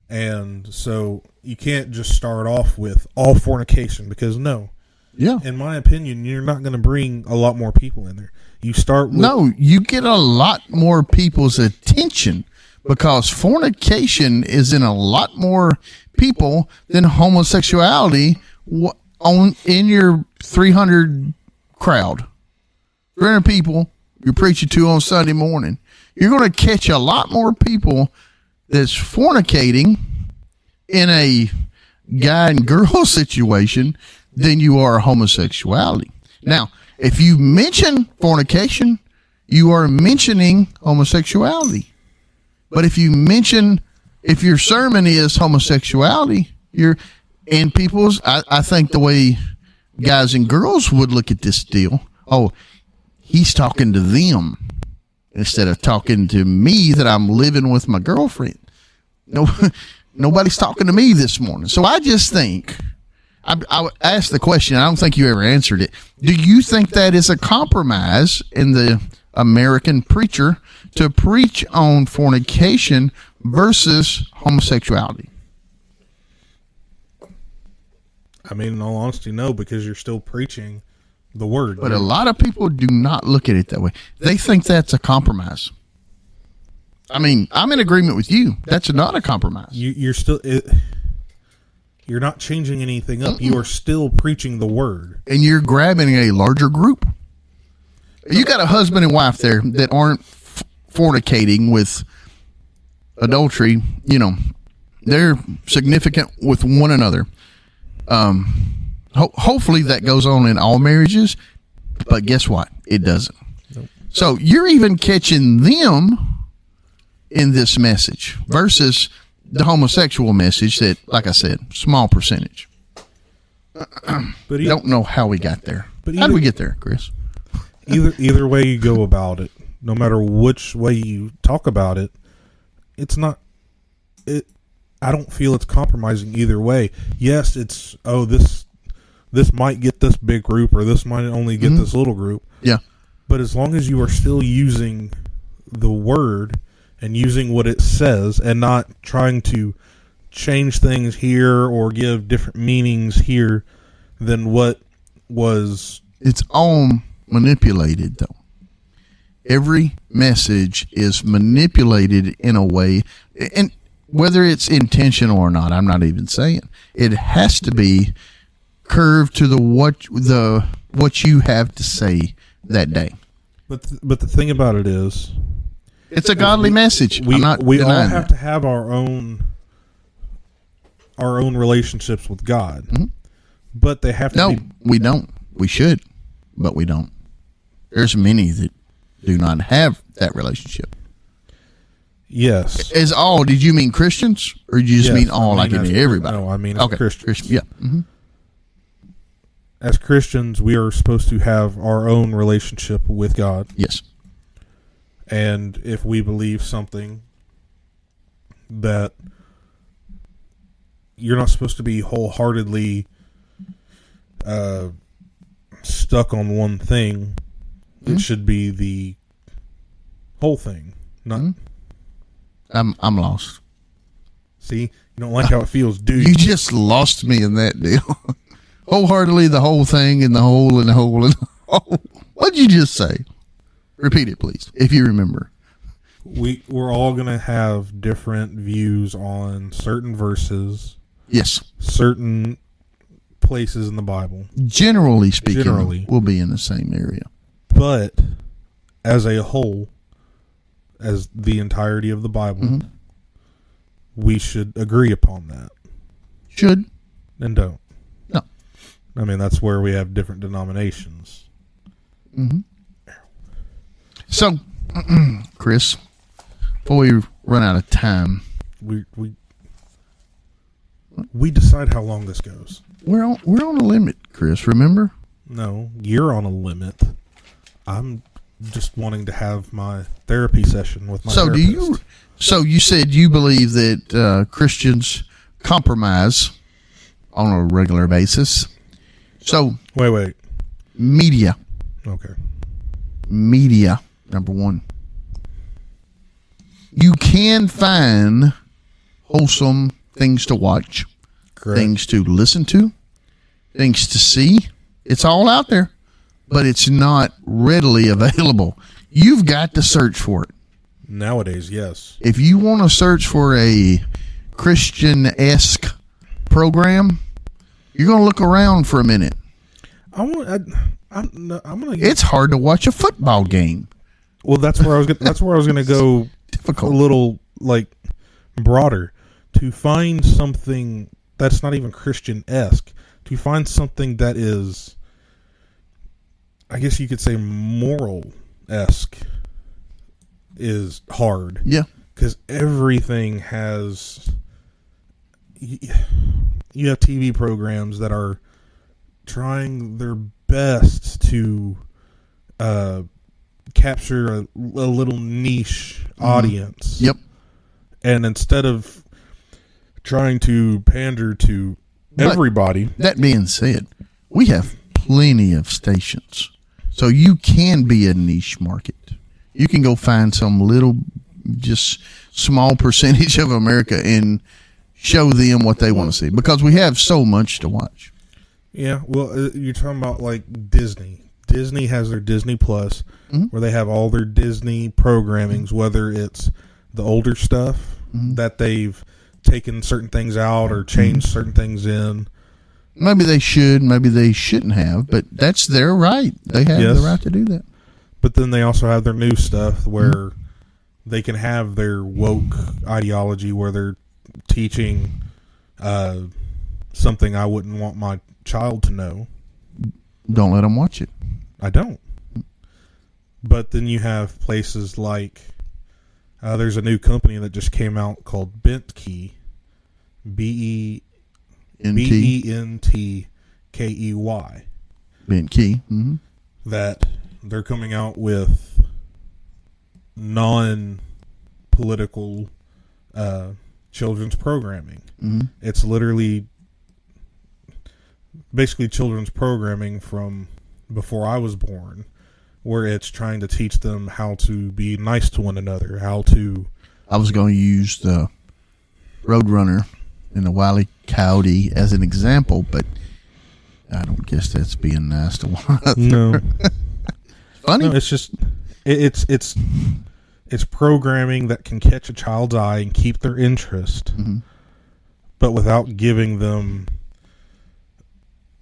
And so you can't just start off with all fornication, because in my opinion, you're not going to bring a lot more people in there. You start with, you get a lot more people's attention, because fornication is in a lot more people than homosexuality in your 300 crowd. 300 people you're preaching to on Sunday morning. You're going to catch a lot more people that's fornicating in a guy and girl situation than you are homosexuality. Now, if you mention fornication, you are mentioning homosexuality. But if your sermon is homosexuality, I think the way guys and girls would look at this deal, he's talking to them instead of talking to me that I'm living with my girlfriend. Nobody's talking to me this morning. So I just think, I asked the question, I don't think you ever answered it. Do you think that is a compromise in the American preacher to preach on fornication versus homosexuality? I mean, in all honesty, no, because you're still preaching the word. But a lot of people do not look at it that way. They think that's a compromise. I mean, I'm in agreement with you. That's not a compromise. You're not changing anything up. You are still preaching the word. And you're grabbing a larger group. You got a husband and wife there that aren't fornicating with adultery. They're significant with one another. Hopefully that goes on in all marriages, but guess what? It doesn't. Nope. So you're even catching them in this message versus the homosexual message that, like I said, small percentage. But Don't know how we got there. But How did we get there, Chris? either way you go about it, no matter which way you talk about it, it's not. I don't feel it's compromising either way. Yes, it's this might get this big group, or this might only get this little group. Yeah. But as long as you are still using the word and using what it says, and not trying to change things here or give different meanings here than what was. It's all manipulated, though. Every message is manipulated in a way, and whether it's intentional or not, I'm not even saying. It has to be curved to what you have to say that day. But the thing about it is, It's a godly message. we I'm not all denying have that. to have our own relationships with God, but they have to No, be. we don't. We should, but we don't. There's many that do not have that relationship. Yes. As all, did you mean Christians, or did you just Yes, mean all, I like mean in as- everybody? no, I mean as okay, Christians. Christian, yeah. Mm-hmm. As Christians, we are supposed to have our own relationship with God. Yes. And if we believe something that you're not supposed to be wholeheartedly stuck on one thing, it should be the whole thing. Not I'm lost. see, you don't like how it feels, do you? You just lost me in that deal. Wholeheartedly, the whole thing, and the whole, and the whole, and the whole. What'd you just say? Repeat it, please, if you remember. We're all gonna have different views on certain verses, Yes. certain places in the Bible. Generally speaking, Generally. we'll be in the same area. But as a whole, as the entirety of the Bible, we should agree upon that. Should. And don't. No. I mean, that's where we have different denominations. So, Chris, before we run out of time, We decide how long this goes. we're on a limit, Chris. Remember? No, you're on a limit. I'm just wanting to have my therapy session with my So therapist. So you said you believe that Christians compromise on a regular basis. So Wait. media, Okay. number one. You can find wholesome things to watch, Correct. things to listen to, things to see. It's all out there, but it's not readily available. You've got to search for it. Nowadays, yes. If you want to search for a Christian-esque program, you're going to look around for a minute. I'm gonna. It's hard to watch a football game. Well, that's where I was. That's where I was gonna go. A Difficult. little like broader, to find something that's not even Christian-esque, to find something that is, I guess you could say, moral-esque, is hard. Yeah. Because everything has, you have TV programs that are trying their best to capture a little niche audience. Yep. And instead of trying to pander to But- everybody, That being said, we have plenty of stations. So you can be a niche market. You can go find some little, just small percentage of America and show them what they want to see, because we have so much to watch. yeah, well, you're talking about like Disney. Disney has their Disney Plus, where they have all their Disney programmings, whether it's the older stuff that they've taken certain things out or changed certain things in. Maybe they should, maybe they shouldn't have, but that's their right. They have Yes. the right to do that. But then they also have their new stuff where they can have their woke ideology, where they're teaching something I wouldn't want my child to know. Don't let them watch it. I don't. But then you have places like there's a new company that just came out called Bentkey NT. BENTKEY. Ben Key. Mm-hmm. That they're coming out with non-political children's programming. Mm-hmm. It's literally basically children's programming from before I was born, where it's trying to teach them how to be nice to one another, how to... I was going to use the Roadrunner in the Wile E. Coyote as an example, but I don't guess that's being nice to one another. No. Funny. No, it's just... It's programming that can catch a child's eye and keep their interest, Mm-hmm. but without giving them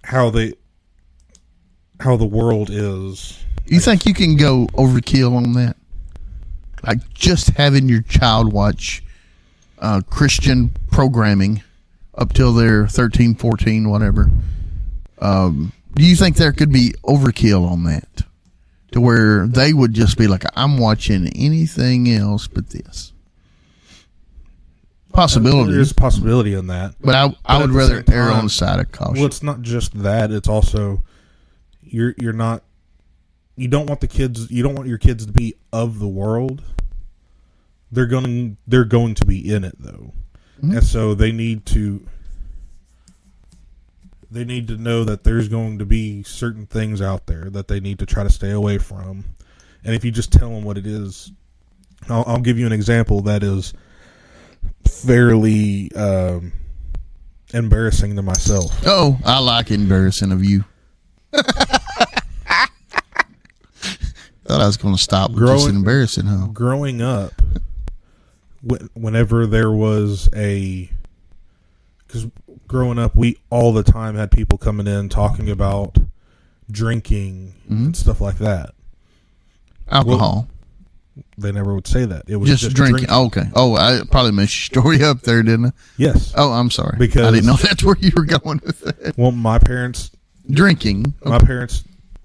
how the world is. You think you can go overkill on that? Like just having your child watch Christian programming up till they're 13, 14, whatever. Do you think there could be overkill on that? To where they would just be like, I'm watching anything else but this. Possibility. There's a possibility in that. But I at would the rather same err time- on the side of caution. Well, it's not just that. It's also you don't want your kids to be of the world. They're going to be in it though. Mm-hmm. And so they need to know that there's going to be certain things out there that they need to try to stay away from. And if you just tell them what it is, I'll give you an example that is fairly embarrassing to myself. Oh, I like embarrassing of you. Thought I was going to stop with just Growing- embarrassing, huh? Growing up, whenever there was because growing up, we all the time had people coming in talking about drinking and stuff like that. Alcohol. They never would say that. It was just drinking. Oh, okay. Oh, I probably messed your story up there, didn't I? Yes. Oh, I'm sorry. Because- I didn't know that's where you were going with that. Well, my parents Drinking.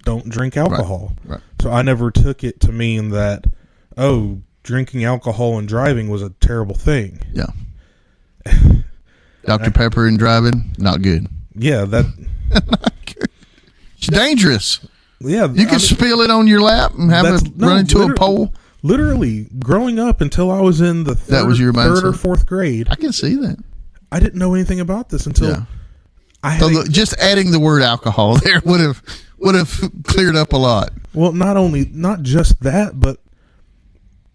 don't drink alcohol. Right. So I never took it to mean that, drinking alcohol and driving was a terrible thing. Yeah. Dr. Pepper and driving, not good. Yeah, that. It's dangerous. Yeah, You can spill it on your lap and have it run into a pole. Literally, growing up until I was in the That was your third or mindset? fourth grade, I can see that. I didn't know anything about this until Yeah. I had. So just adding the word alcohol there would have cleared up a lot. Well, not just that, but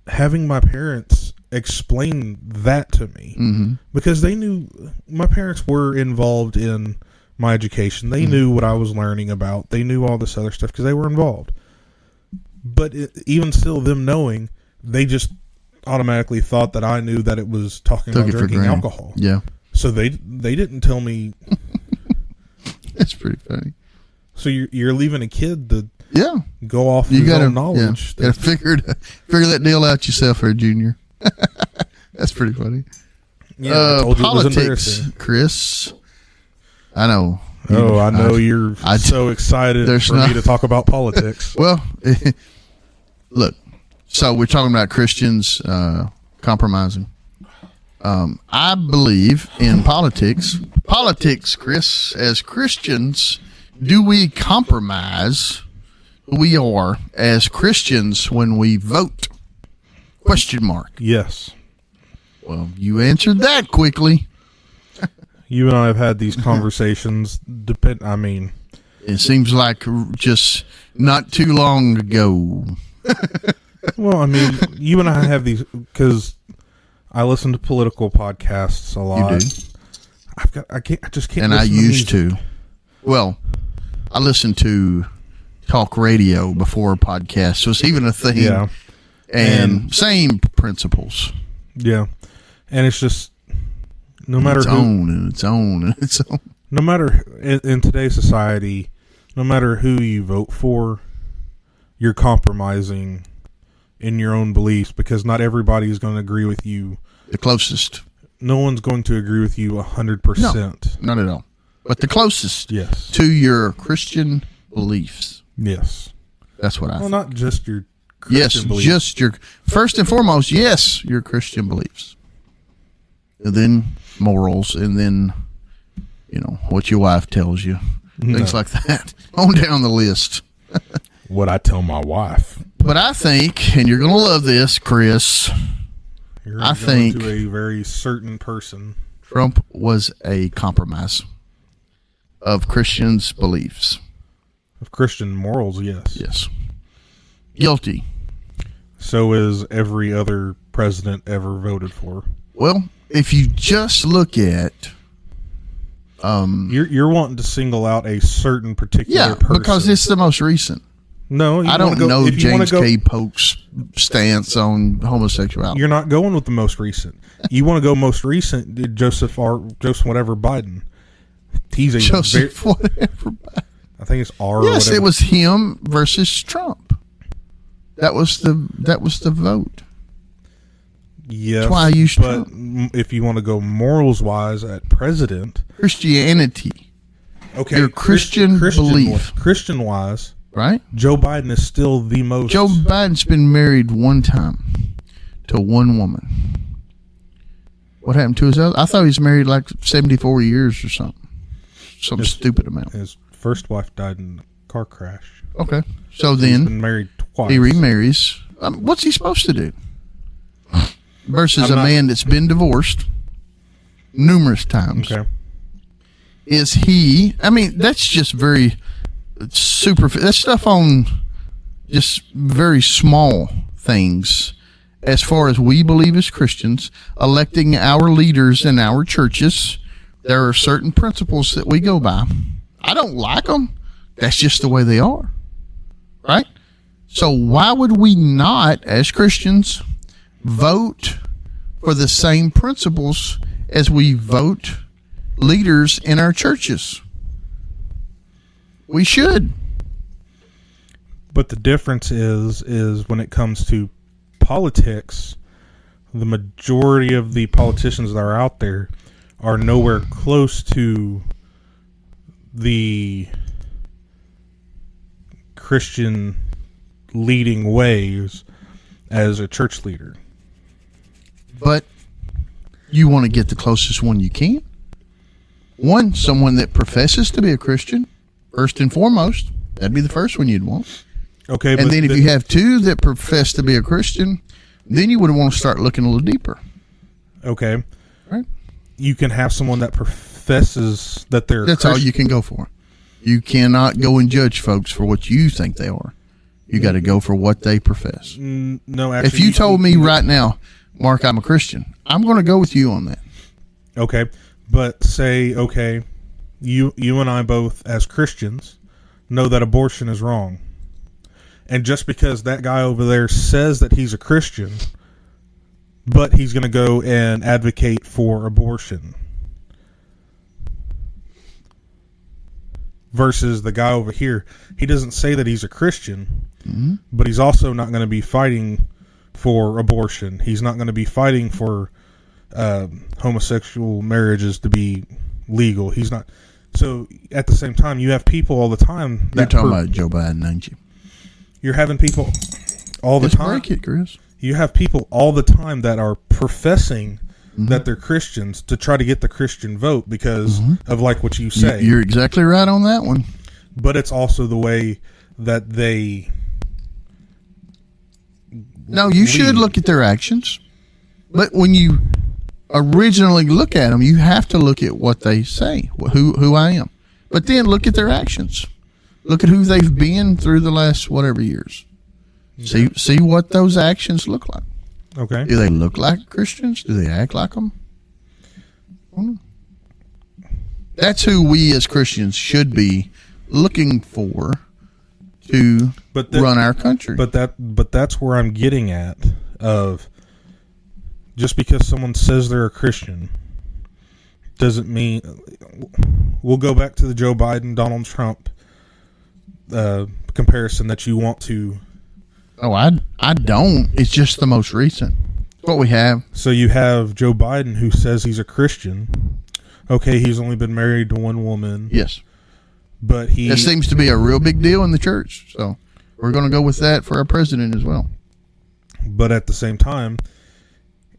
having my parents explain that to me, because they knew my parents were involved in my education. They knew what I was learning about. They knew all this other stuff because they were involved. But even still, them knowing, they just automatically thought that I knew that it was talking Took about it for drinking granted. alcohol. Yeah. So they didn't tell me. That's pretty funny. So you're leaving a kid to Yeah. go off You his got to own knowledge. Yeah, figure that deal out yourself there, Junior. That's pretty funny. I told you it was Politics, embarrassing. Chris. I know. Oh, I know you're so excited there's for not- me to talk about politics. Well, look. So we're talking about Christians compromising. I believe in politics. Politics, Chris. As Christians, do we compromise who we are as Christians when we vote? Question mark. Yes. Well, you answered that quickly. You and I have had these conversations. It seems like just not too long ago. Well, you and I have these because I listen to political podcasts a lot. You do. I just can't. And I listen to used music. to. Well, I listened to talk radio before podcasts was even a thing. Yeah. And same principles. Yeah, and it's just no matter its who, own and its own and its own. no matter in today's society, no matter who you vote for, you're compromising in your own beliefs because not everybody is going to agree with you. The closest. No one's going to agree with you 100%. Not at all. But the closest Yes. to your Christian beliefs. Yes. That's what I Well, think. not just your Christian Yes, beliefs. just your first and foremost, yes, your Christian beliefs. And then morals, and then, what your wife tells you. Things like that. On down the list. What I tell my wife. But I think, and you're going to love this, Chris, I think to a very certain person. Trump was a compromise of Christians' beliefs. Of Christian morals, yes. Yes. Guilty. So is every other president ever voted for. Well, if you just look at... You're wanting to single out a certain particular person. Because it's the most recent. No, I don't know James K. Polk's stance on homosexuality. You're not going with the most recent. You want to go most recent, Joseph whatever Biden. He's a Joseph whatever Biden. I think it's R. Yes, whatever. it was him versus Trump. That was the vote. Yes, that's why I used but Trump. If you want to go morals wise at president, Christianity. okay, Your Christian belief. Christian wise, right? Joe Biden is still the most. Joe Biden's been married one time to one woman. What happened to his other? I thought he was married like 74 years or something. Some stupid amount. His first wife died in a car crash. Okay. So He's then been married twice. he remarries. What's he supposed to do? Versus a man that's been divorced numerous times. Okay. Is he? I mean, that's just very superficial. That's stuff on just very small things. As far as we believe as Christians, electing our leaders in our churches, there are certain principles that we go by. I don't like them. That's just the way they are. Right? So why would we not, as Christians, vote for the same principles as we vote leaders in our churches? We should. But the difference is when it comes to politics, the majority of the politicians that are out there are nowhere close to the Christian leading ways as a church leader. But you want to get the closest one you can. One, someone that professes to be a Christian, first and foremost. That'd be the first one you'd want. Okay, And then if you have two that profess to be a Christian, then you would want to start looking a little deeper. Okay. Right? You can have someone that professes that they're That's all you can go for. You cannot go and judge folks for what you think they are. You got to go for what they profess. No, actually. If you told me right now, Mark, I'm a Christian, I'm going to go with you on that. Okay. But say, okay, you and I both as Christians know that abortion is wrong. And just because that guy over there says that he's a Christian, but he's going to go and advocate for abortion, versus the guy over here, he doesn't say that he's a Christian, but he's also not going to be fighting for abortion. He's not going to be fighting for homosexual marriages to be legal. He's not. So at the same time, you have people all the time. You're talking about Joe Biden, ain't you? You're having people all the time. Break it, Chris. You have people all the time that are professing that they're Christians to try to get the Christian vote because of like what you say. You're exactly right on that one. But it's also the way that they. No, you should look at their actions. But when you originally look at them, you have to look at what they say, who I am. But then look at their actions. Look at who they've been through the last whatever years. Okay. See what those actions look like. Okay. Do they look like Christians? Do they act like them? That's who we as Christians should be looking for to run our country. But that's where I'm getting at. Of just because someone says they're a Christian doesn't mean. We'll go back to the Joe Biden, Donald Trump comparison that you want to. Oh, I don't. It's just the most recent. It's what we have. So you have Joe Biden who says he's a Christian. Okay, he's only been married to one woman. Yes. But that seems to be a real big deal in the church. So we're going to go with that for our president as well. But at the same time,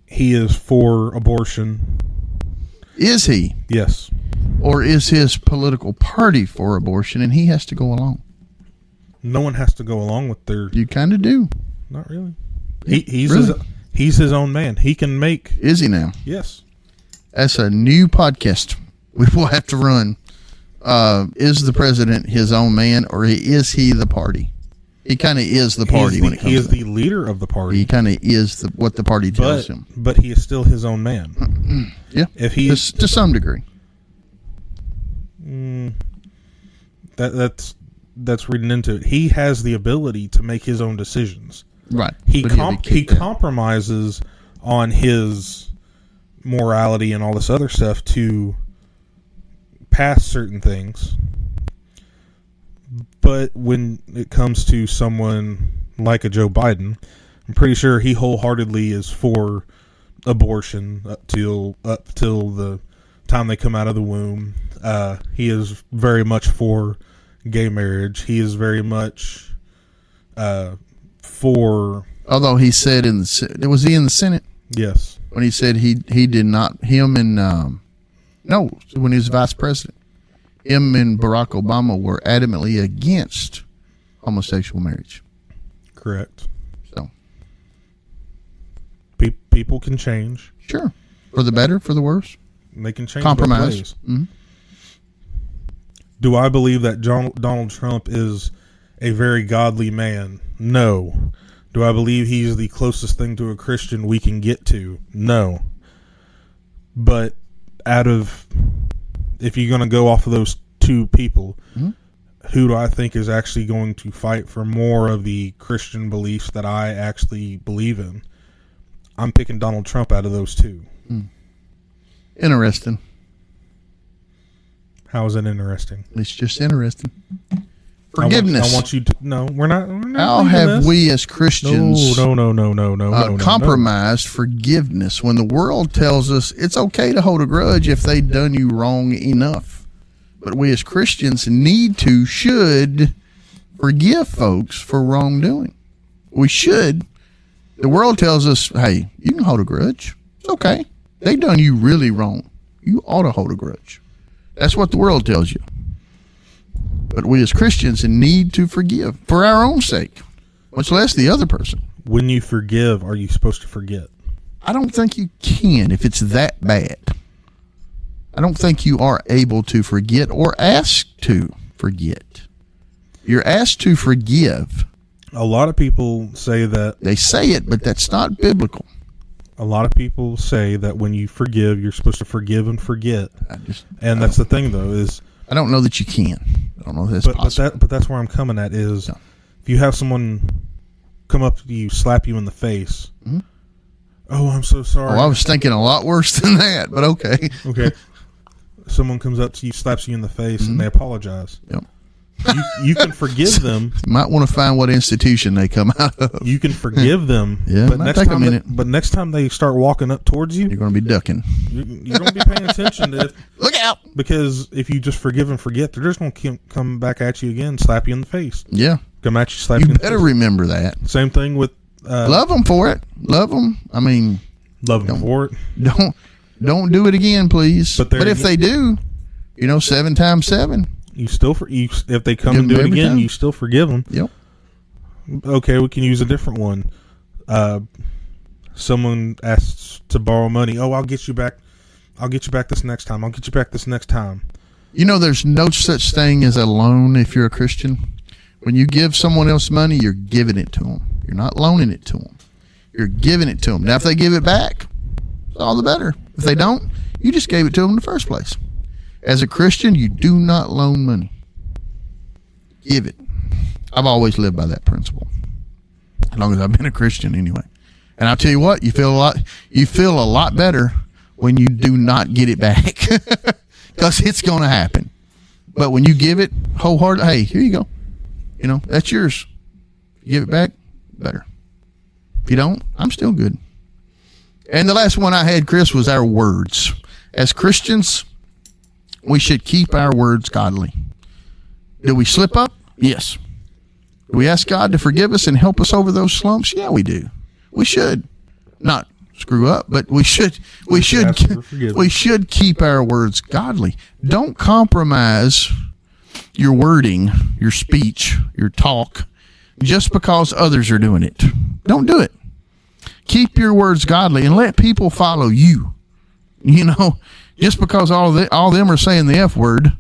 he is for abortion. Is he? Yes. Or is his political party for abortion and he has to go along? No one has to go along with their. You kind of do. Not really. He's Really? he's his own man. He can make. Is he now? Yes. That's a new podcast we will have to run. Is the president his own man, or is he the party? He kind of is the party when it comes he is to that. the leader of the party. He kind of is what the party tells him. But he is still his own man. Yeah, If he to some degree. that's reading into it. He has the ability to make his own decisions. Right. He But he'll be he kicked out. compromises on his morality and all this other stuff to pass certain things. But when it comes to someone like a Joe Biden, I'm pretty sure he wholeheartedly is for abortion up till the time they come out of the womb. He is very much for gay marriage. He is very much for. Although he said was he in the Senate Yes. when he said he did not, him and no, when he was vice president, him and Barack Obama were adamantly against homosexual marriage. Correct. So People can change. sure, for the better, for the worse, They can change. compromise. Both ways. Mhm. Do I believe that Donald Trump is a very godly man? No. Do I believe he's the closest thing to a Christian we can get to? No. But if you're going to go off of those two people, who do I think is actually going to fight for more of the Christian beliefs that I actually believe in? I'm picking Donald Trump out of those two. Interesting. How is that interesting? It's just interesting. Forgiveness. I want you to. No, we're not. How leaving have this. we as Christians No. compromised forgiveness when the world tells us it's okay to hold a grudge if they've done you wrong enough? But we as Christians should forgive folks for wrongdoing. We should. The world tells us, hey, you can hold a grudge. It's okay. They done you really wrong. You ought to hold a grudge. That's what the world tells you. But we as Christians need to forgive for our own sake, much less the other person. When you forgive, are you supposed to forget? I don't think you can if it's that bad. I don't think you are able to forget or asked to forget. You're asked to forgive. A lot of people say that. They say it, but that's not biblical. A lot of people say that when you forgive, you're supposed to forgive and forget. And that's the thing, though, is. I don't know that you can. I don't know if that's possible. But that's where I'm coming at is, if you have someone come up to you, slap you in the face. Oh, I'm so sorry. Oh, I was thinking a lot worse than that, but okay. Okay. Someone comes up to you, slaps you in the face, and they apologize. Yep. You can forgive them. You might want to find what institution they come out of. You can forgive them. Yeah, but might next take a time minute. but next time they start walking up towards you, You're going to be ducking. you're going to be paying attention to it. Look out. Because if you just forgive and forget, they're just going to come back at you again, slap you in the face. Yeah. Come at you, slap You you in the better face. remember that. Same thing with Love them for it. Love them. I mean, love them for it. don't do it again, please. But But if they do, 7 times 7. You still if they come Give and do them it every again, time. you still forgive them. Yep. Okay, we can use a different one. Someone asks to borrow money. Oh, I'll get you back. I'll get you back this next time. I'll get you back this next time. There's no such thing as a loan if you're a Christian. When you give someone else money, you're giving it to them. You're not loaning it to them. You're giving it to them. Now, if they give it back, all the better. If they don't, you just gave it to them in the first place. As a Christian, you do not loan money. Give it. I've always lived by that principle. As long as I've been a Christian anyway. And I'll tell you what, you feel a lot better when you do not get it back. Because it's going to happen. But when you give it wholeheartedly, hey, here you go. That's yours. You give it back, better. If you don't, I'm still good. And the last one I had, Chris, was our words. As Christians, we should keep our words godly. Do we slip up? Yes. Do we ask God to forgive us and help us over those slumps? Yeah, we do. We should. Not screw up, but we should ask for forgiveness. we should keep our words godly. Don't compromise your wording, your speech, your talk, just because others are doing it. Don't do it. Keep your words godly and let people follow you. You know, just because all them are saying the F word,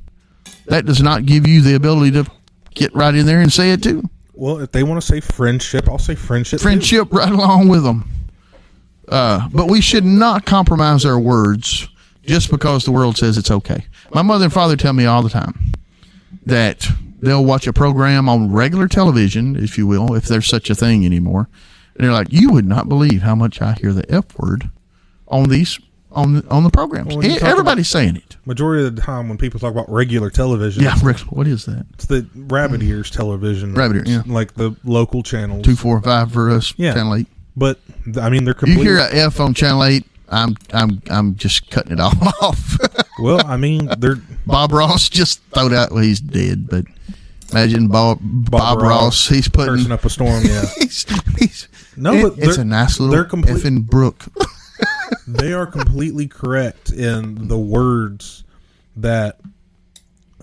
that does not give you the ability to get right in there and say it too. Well, if they want to say friendship, I'll say friendship. Friendship right along with them. But we should not compromise our words just because the world says it's okay. My mother and father tell me all the time that they'll watch a program on regular television, if you will, if there's such a thing anymore. And they're like, you would not believe how much I hear the F word on these on the programs. Well, Everybody's saying it. Majority of the time when people talk about regular television, Yeah, what is that? it's the Rabbit Ears television. Rabbit Ear, yeah. Like the local channels. 2, 4, 5 for us. Yeah. Channel 8. But, I mean, they're You completely... hear a F on Channel 8, I'm just cutting it all off. Well, I mean, they're... Bob Ross just throwed out. Well, he's dead, but imagine Bob Ross. He's putting cursing up a storm, yeah. he's No, but it's a nice little they're complete- effing brook. They are completely correct in the words that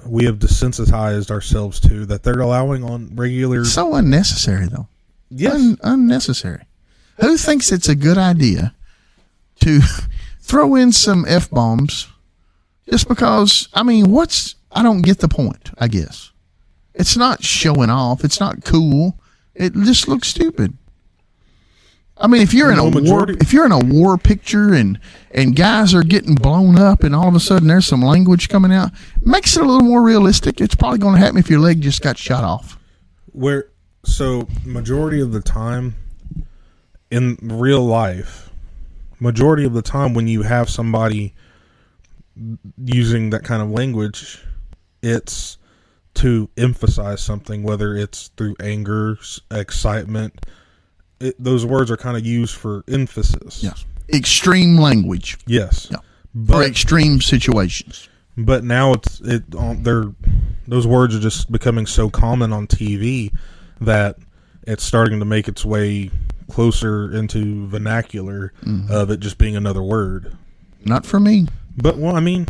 we have desensitized ourselves to, that they're allowing on regular... So unnecessary, though. Yes. Unnecessary. Who thinks it's a good idea to throw in some F-bombs just because, I mean, I don't get the point, I guess. It's not showing off. It's not cool. It just looks stupid. I mean, if you're in a war picture and guys are getting blown up and all of a sudden there's some language coming out, makes it a little more realistic. It's probably going to happen if your leg just got shot off. So majority of the time in real life, majority of the time when you have somebody using that kind of language, it's to emphasize something, whether it's through anger, excitement. Those words are kind of used for emphasis. Yes. Extreme language. Yes. Yeah. For extreme situations. But now those words are just becoming so common on TV that it's starting to make its way closer into vernacular of it just being another word. Not for me. But, well, I mean,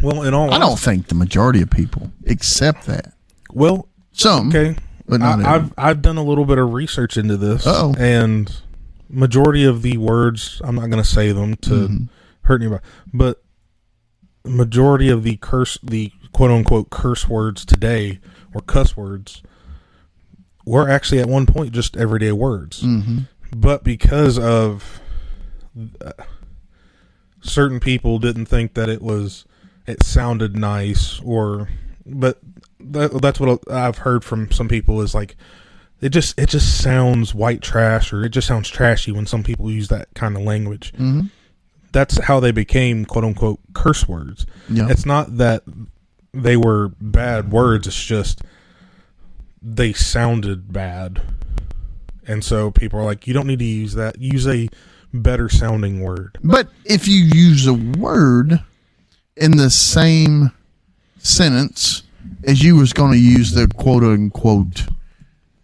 in all I don't think the majority of people accept that. Well, some, okay. but not everyone. I've done a little bit of research into this. Uh-oh. And majority of the words, I'm not going to say them to hurt anybody, but majority of the quote unquote curse words today, or cuss words, were actually at one point just everyday words. But because of certain people didn't think that it sounded nice, but that's what I've heard from some people is like, it just sounds white trash, or it just sounds trashy when some people use that kind of language. That's how they became quote unquote curse words. Yeah. It's not that they were bad words, it's just they sounded bad. And so people are like, you don't need to use that. Use a better sounding word. But if you use a word in the same sentence as you was going to use the quote unquote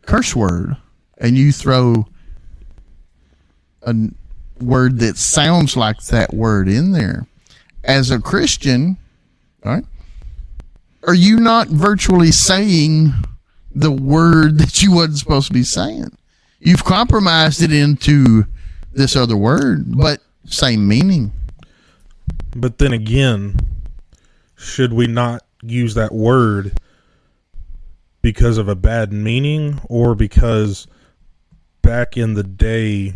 curse word, and you throw a word that sounds like that word in there, as a Christian, all right, are you not virtually saying the word that you wasn't supposed to be saying? You've compromised it into this other word, but same meaning. But then again, should we not use that word because of a bad meaning, or because back in the day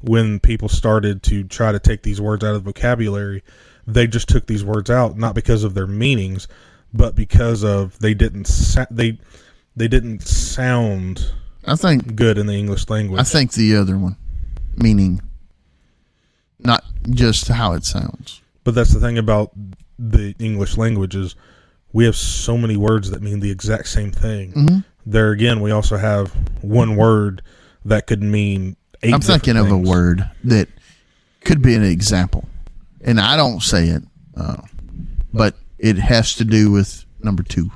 when people started to try to take these words out of the vocabulary, they just took these words out, not because of their meanings, but because of they didn't sound I think good in the English language. I think the other one, meaning, not just how it sounds. But that's the thing about the English language is we have so many words that mean the exact same thing. There again, we also have one word that could mean 8 I'm thinking different of a things. word that could be an example, and I don't say it, but it has to do with number 2.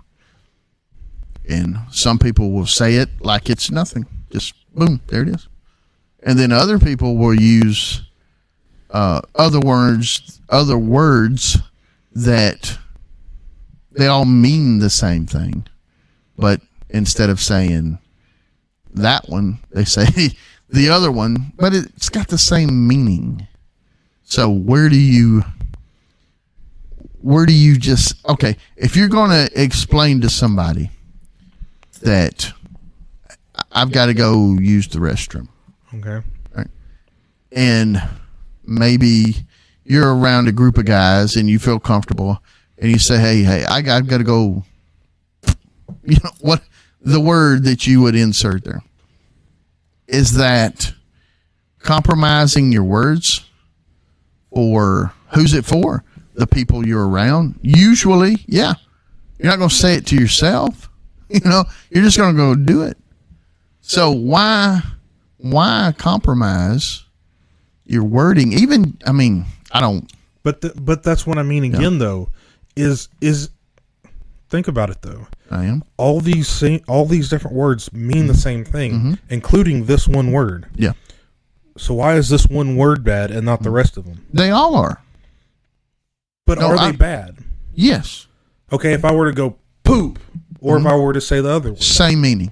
And some people will say it like it's nothing. Just boom, there it is. And then other people will use other words that they all mean the same thing, but instead of saying that one, they say the other one, but it's got the same meaning. So where do you just, okay, if you're going to explain to somebody that I've got to go use the restroom, Okay. right? And maybe you're around a group of guys and you feel comfortable and you say, hey, I've got to go, you know, what the word that you would insert there. Is that compromising your words, or who's it for? The people you're around. Usually, yeah. You're not going to say it to yourself. You know, you're just going to go do it. So why compromise your wording? Even, I mean, I don't. But that's what I mean again, though, is think about it though. I am. All these different words mean the same thing, including this one word. Yeah. So why is this one word bad and not the rest of them? They all are. But No, are they bad? Yes. Okay, if I were to go poop, or if I were to say the other word, Same meaning.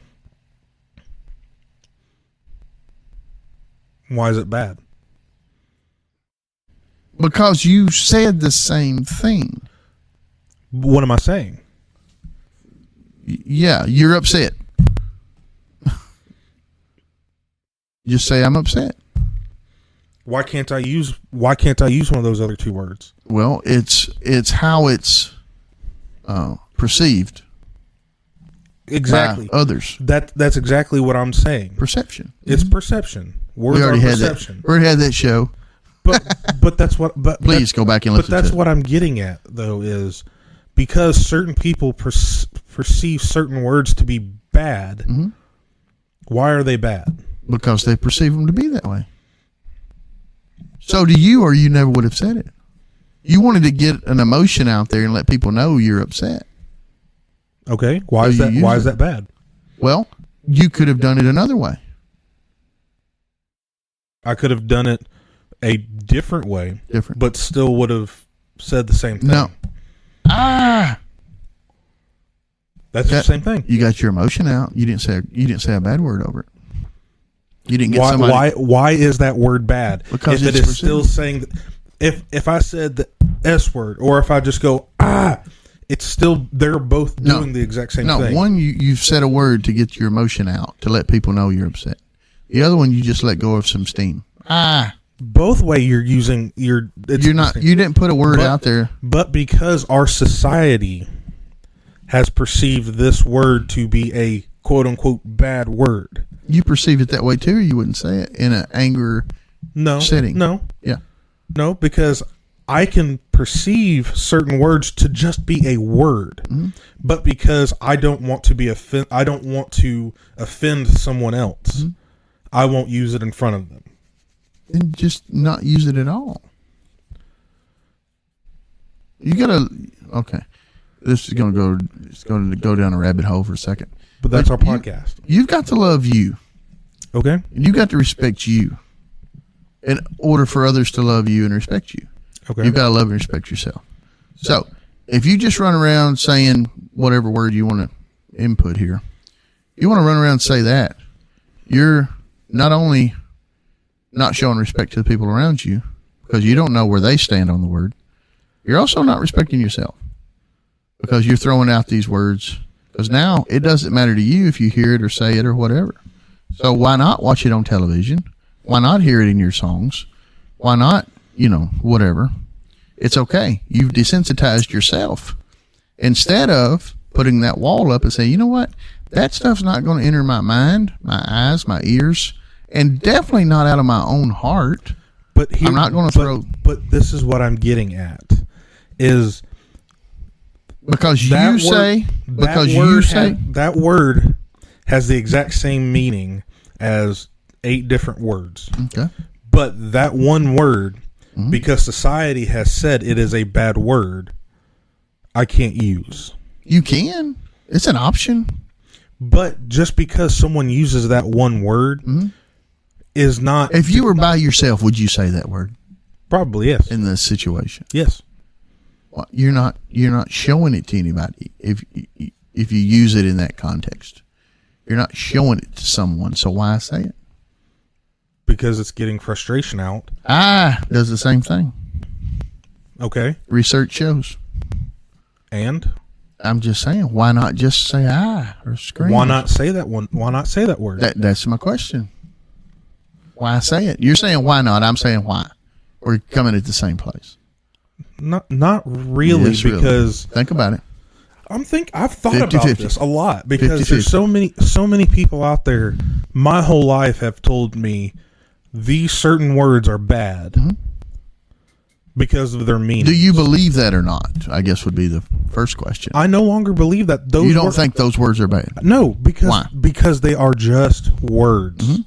why is it bad? Because you said the same thing. What am I saying? Yeah, you're upset. Just say I'm upset. Why can't I use one of those other two words? Well, it's how it's perceived Exactly. by others. That's exactly what I'm saying. Perception. It's perception. Words We are already had perception. that. We already had that show. But that's what. But Please go back and listen. But that's to it. what I'm getting at, though, is because certain people perceive certain words to be bad. Mm-hmm. Why are they bad? Because they perceive them to be that way. So do you, or you never would have said it. You wanted to get an emotion out there and let people know you're upset. Okay, why So is you that? use Why it. is that bad? Well, you could have done it another way. I could have done it a different way, Different. but still would have said the same thing. No. That's the That- same thing. You got your emotion out. You didn't say a bad word over it. You didn't get somebody. Why is that word bad? Because if it it's is still saying that, if I said the S word, or if I just go it's still, they're both doing the exact same No, thing. one you've said a word to get your emotion out, to let people know you're upset. The other one you just let go of some steam. Both way you're using You're not. You didn't put a word But- out there. But because our society has perceived this word to be a quote unquote bad word. You perceive it that way too, or you wouldn't say it in an anger setting. Yeah. No, because I can perceive certain words to just be a word, but because I don't want to I don't want to offend someone else, I won't use it in front of them. Then just not use it at all. You gotta. Okay. This is going to go down a rabbit hole for a second. But that's our you- podcast. You've got to love you. Okay. And you got to respect you in order for others to love you and respect you. Okay. You've got to love and respect yourself. So if you just run around saying whatever word you want to input here, you want to run around and say that, you're not only not showing respect to the people around you because you don't know where they stand on the word, you're also not respecting yourself because you're throwing out these words. Because now it doesn't matter to you if you hear it or say it or whatever. So why not watch it on television? Why not hear it in your songs? Why not, whatever? It's okay. You've desensitized yourself. Instead of putting that wall up and saying, you know what? That stuff's not going to enter my mind, my eyes, my ears, and definitely not out of my own heart. But I'm not going to throw... But this is what I'm getting at, is... Because that you word- say... that Because word you say... that word has the exact same meaning as 8 different words. Okay. But that one word, because society has said it is a bad word, I can't use. You can. It's an option. But just because someone uses that one word is not... If you were by yourself, would you say that word? Probably, yes. in this situation. Yes. Well, you're not showing it to anybody if you use it in that context. You're not showing it to someone, so why say it? Because it's getting frustration out. Does the same thing. Okay. Research shows. And I'm just saying, why not just say or scream? why not say that one? Why not say that word? That's my question. Why say it? You're saying why not? I'm saying why. We're coming at the same place. Not really, Yes, really. because Think about it. I've thought 50-50. about this a lot, because 50-50. there's so many people out there. My whole life have told me these certain words are bad because of their meaning. Do you believe that or not? I guess would be the first question. I no longer believe that those. You don't think those words are bad? No, because Why? because they are just words.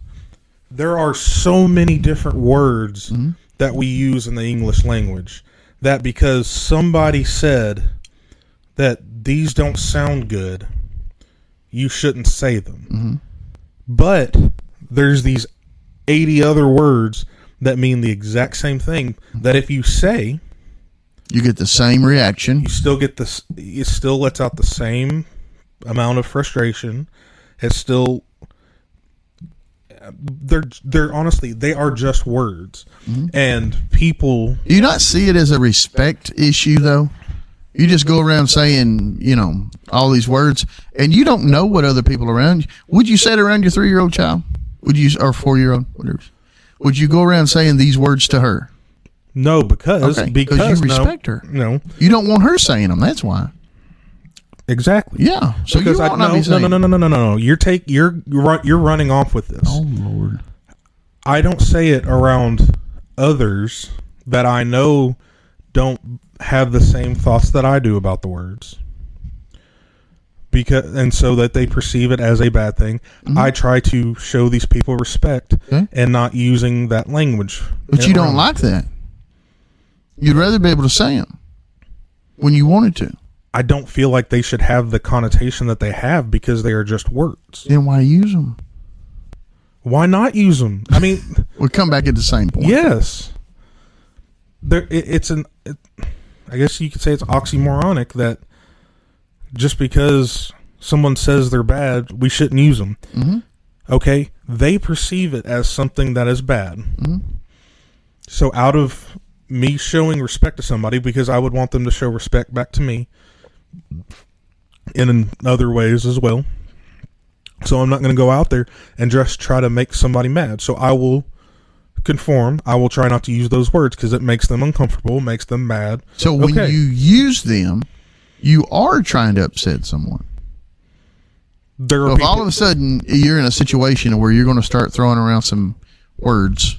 There are so many different words that we use in the English language that because somebody said that these don't sound good, you shouldn't say them. But there's these 80 other words that mean the exact same thing that if you say, You get the same reaction. you still get this. It still lets out the same amount of frustration. It's still. They're honestly, they are just words, and people. Do you not see it as a respect issue, though? You just go around saying, all these words, and you don't know what other people around you. Would you say it around your 3-year-old child? Would you, or 4-year-old, whatever? Would you go around saying these words to her? No, because Okay, because you respect her. No, You don't want her saying them. That's why. exactly. Yeah. So Because you ought not be saying. no. You're running off with this. Oh Lord. I don't say it around others that I know don't have the same thoughts that I do about the words. And so that they perceive it as a bad thing. I try to show these people respect and not using that language. But you don't like that. You'd rather be able to say them when you wanted to. I don't feel like they should have the connotation that they have because they are just words. Then why use them? Why not use them? I mean, We come back at the same point. yes. I guess you could say it's oxymoronic that just because someone says they're bad, we shouldn't use them. Okay, they perceive it as something that is bad. So out of me showing respect to somebody, because I would want them to show respect back to me in other ways as well. So I'm not going to go out there and just try to make somebody mad. So I will conform. I will try not to use those words because it makes them uncomfortable, makes them mad. So when you use them, you are trying to upset someone. There are So if people, all of a sudden you're in a situation where you're going to start throwing around some words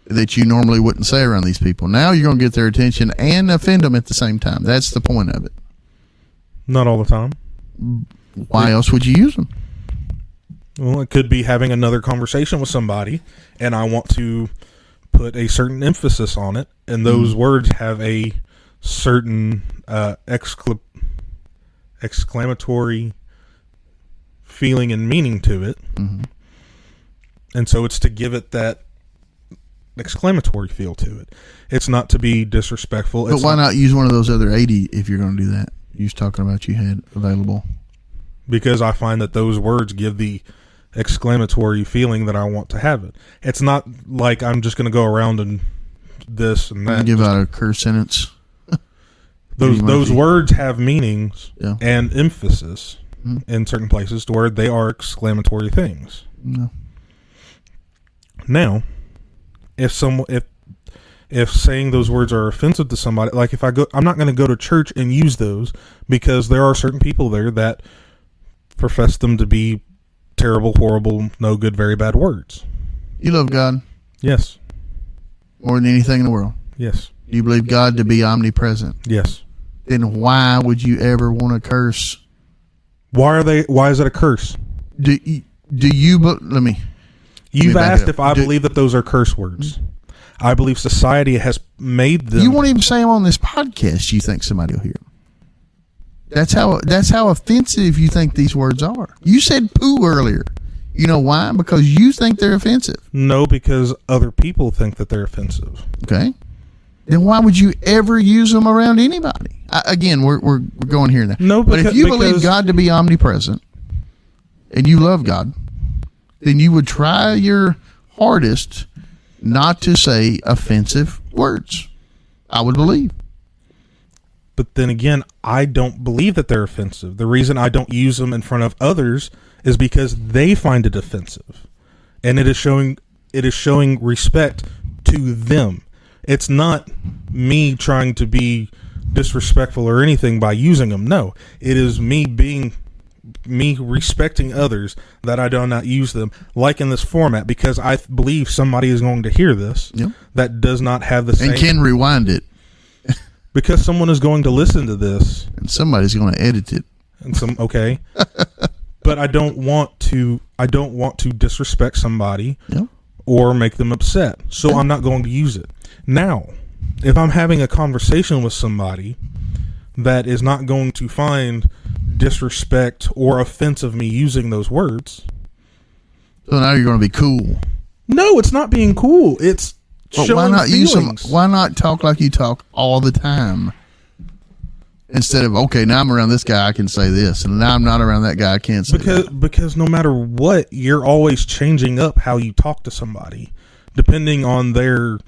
that you normally wouldn't say around these people, now you're going to get their attention and offend them at the same time. That's the point of it. not all the time. Why else would you use them? Well, it could be having another conversation with somebody, and I want to put a certain emphasis on it, and those words have a certain exclamatory feeling and meaning to it. And so it's to give it that exclamatory feel to it. It's not to be disrespectful. But why not use one of those other 80 if you're going to do that? You was talking about you had available. Because I find that those words give the exclamatory feeling that I want to have it. It's not like I'm just going to go around and this and that. Give out a curse sentence. Those words have meanings Yeah. and emphasis in certain places to where they are exclamatory things. No. Now, if saying those words are offensive to somebody, like if I'm not going to go to church and use those because there are certain people there that profess them to be terrible, horrible, no good, very bad words. You love God Yes. more than anything in the world. Yes. You believe God to be omnipresent. Yes. Then why would you ever want to curse? Why is it a curse? Let me. You've back it asked up. if I believe that those are curse words. I believe society has made them. You won't even say them on this podcast. You think somebody will hear them. That's how offensive you think these words are. You said poo earlier. You know why? Because you think they're offensive. No, because other people think that they're offensive. Okay. then why would you ever use them around anybody? Again, we're going here now. No, but if you because- believe God to be omnipresent and you love God, then you would try your hardest not to say offensive words. I would believe. But then again, I don't believe that they're offensive. The reason I don't use them in front of others is because they find it offensive. And it is showing respect to them. It's not me trying to be disrespectful or anything by using them. No, it is me respecting others that I do not use them, like in this format, because I believe somebody is going to hear this that does not have the same. And can rewind it. Because someone is going to listen to this. And somebody's going to edit it. And okay. But I don't want to disrespect somebody or make them upset. So I'm not going to use it. Now, if I'm having a conversation with somebody that is not going to find disrespect or offense of me using those words. So now you're going to be cool. No, it's not being cool. It's but showing why not feelings. why not talk like you talk all the time? Instead of, okay, now I'm around this guy, I can say this, and now I'm not around that guy, I can't say that. Because no matter what, you're always changing up how you talk to somebody, depending on their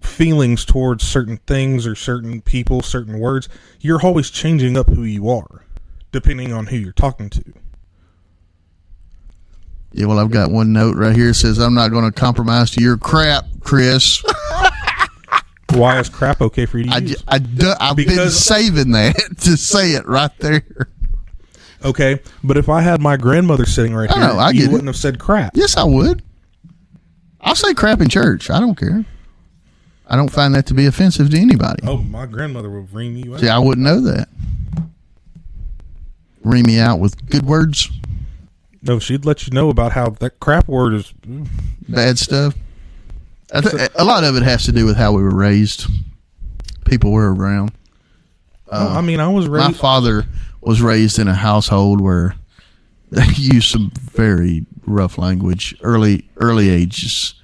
feelings towards certain things or certain people, certain words. You're always changing up who you are, depending on who you're talking to. Yeah, well, I've got one note right here that says, I'm not going to compromise to your crap, Chris. Why is crap okay for you to use? I've been saving that to say it right there. Okay, but if I had my grandmother sitting right here, you wouldn't have said crap. Yes, I would. I'll say crap in church. I don't care. I don't find that to be offensive to anybody. Oh, my grandmother would ream you out. See, I wouldn't know that. Ream me out with good words. No, she'd let you know about how that crap word is bad stuff. A lot of it has to do with how we were raised, people we're around. I mean, I was raised. My father was raised in a household where they used some very rough language, early ages,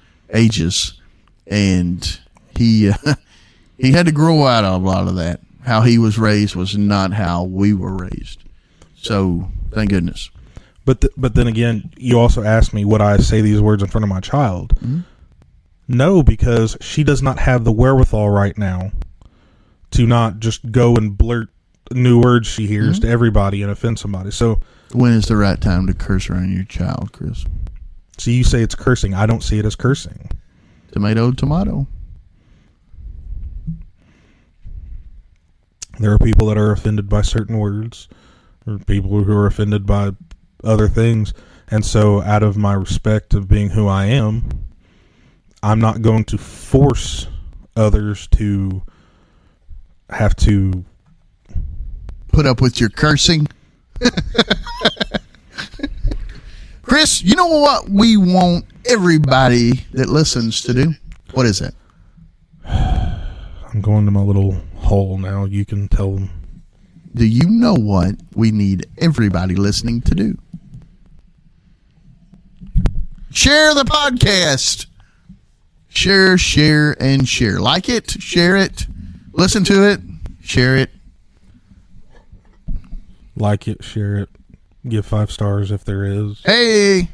and he had to grow out of a lot of that. How he was raised was not how we were raised. So thank goodness. But then again, you also asked me would I say these words in front of my child. Mm-hmm. No, because she does not have the wherewithal right now to not just go and blurt new words she hears to everybody and offend somebody. So when is the right time to curse around your child, Chris? So you say it's cursing. I don't see it as cursing. Tomato. There are people that are offended by certain words, or people who are offended by other things. And so out of my respect of being who I am, I'm not going to force others to have to put up with your cursing. Chris, you know what we want everybody that listens to do? What is that? I'm going to my little hole now. You can tell them. Do you know what we need everybody listening to do? Share the podcast. Share, and share. Like it, share it, listen to it, share it. Like it, share it, give 5 stars if there is. Hey!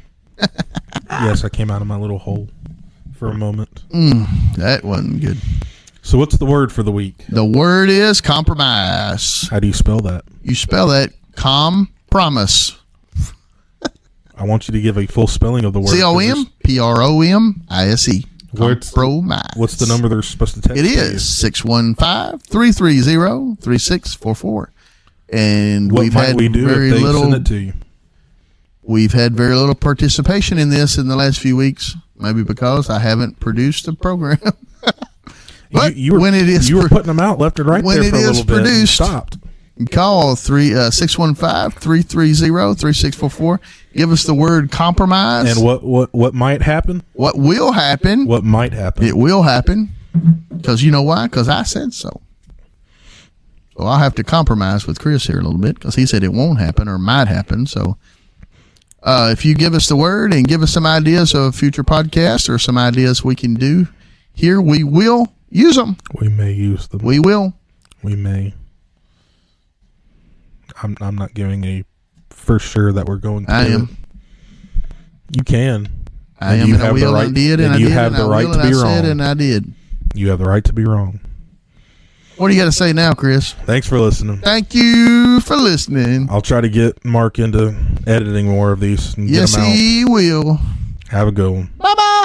Yes, I came out of my little hole for a moment. That wasn't good. So what's the word for the week? The word is compromise. How do you spell that? You spell that promise. I want you to give a full spelling of the word. COMPROMISE. Compromise. What's the number they're supposed to text? It is 615-330-3644. And what might we do if they send it to you? We've had very little participation in this in the last few weeks. Maybe because I haven't produced a program. But you were putting them out left and right when there for a little bit. Produced, stopped. Call 615-330-3644. Give us the word compromise. And what might happen? What will happen? What might happen? It will happen. Because you know why? Because I said so. So I'll have to compromise with Chris here a little bit because he said it won't happen or might happen. So if you give us the word and give us some ideas of future podcasts or some ideas we can do here we will use them. We may use them. We will. We may. I'm not giving a for sure that we're going to. I do it. am. You can. I And am, you and I have the will, right- and I did, and and I you did, have and the I right will, to and be I said, wrong. and I did. You have the right to be wrong. What do you got to say now, Chris? Thanks for listening. Thank you for listening. I'll try to get Mark into editing more of these and Yes, get them out. he will. Have a good one. Bye-bye.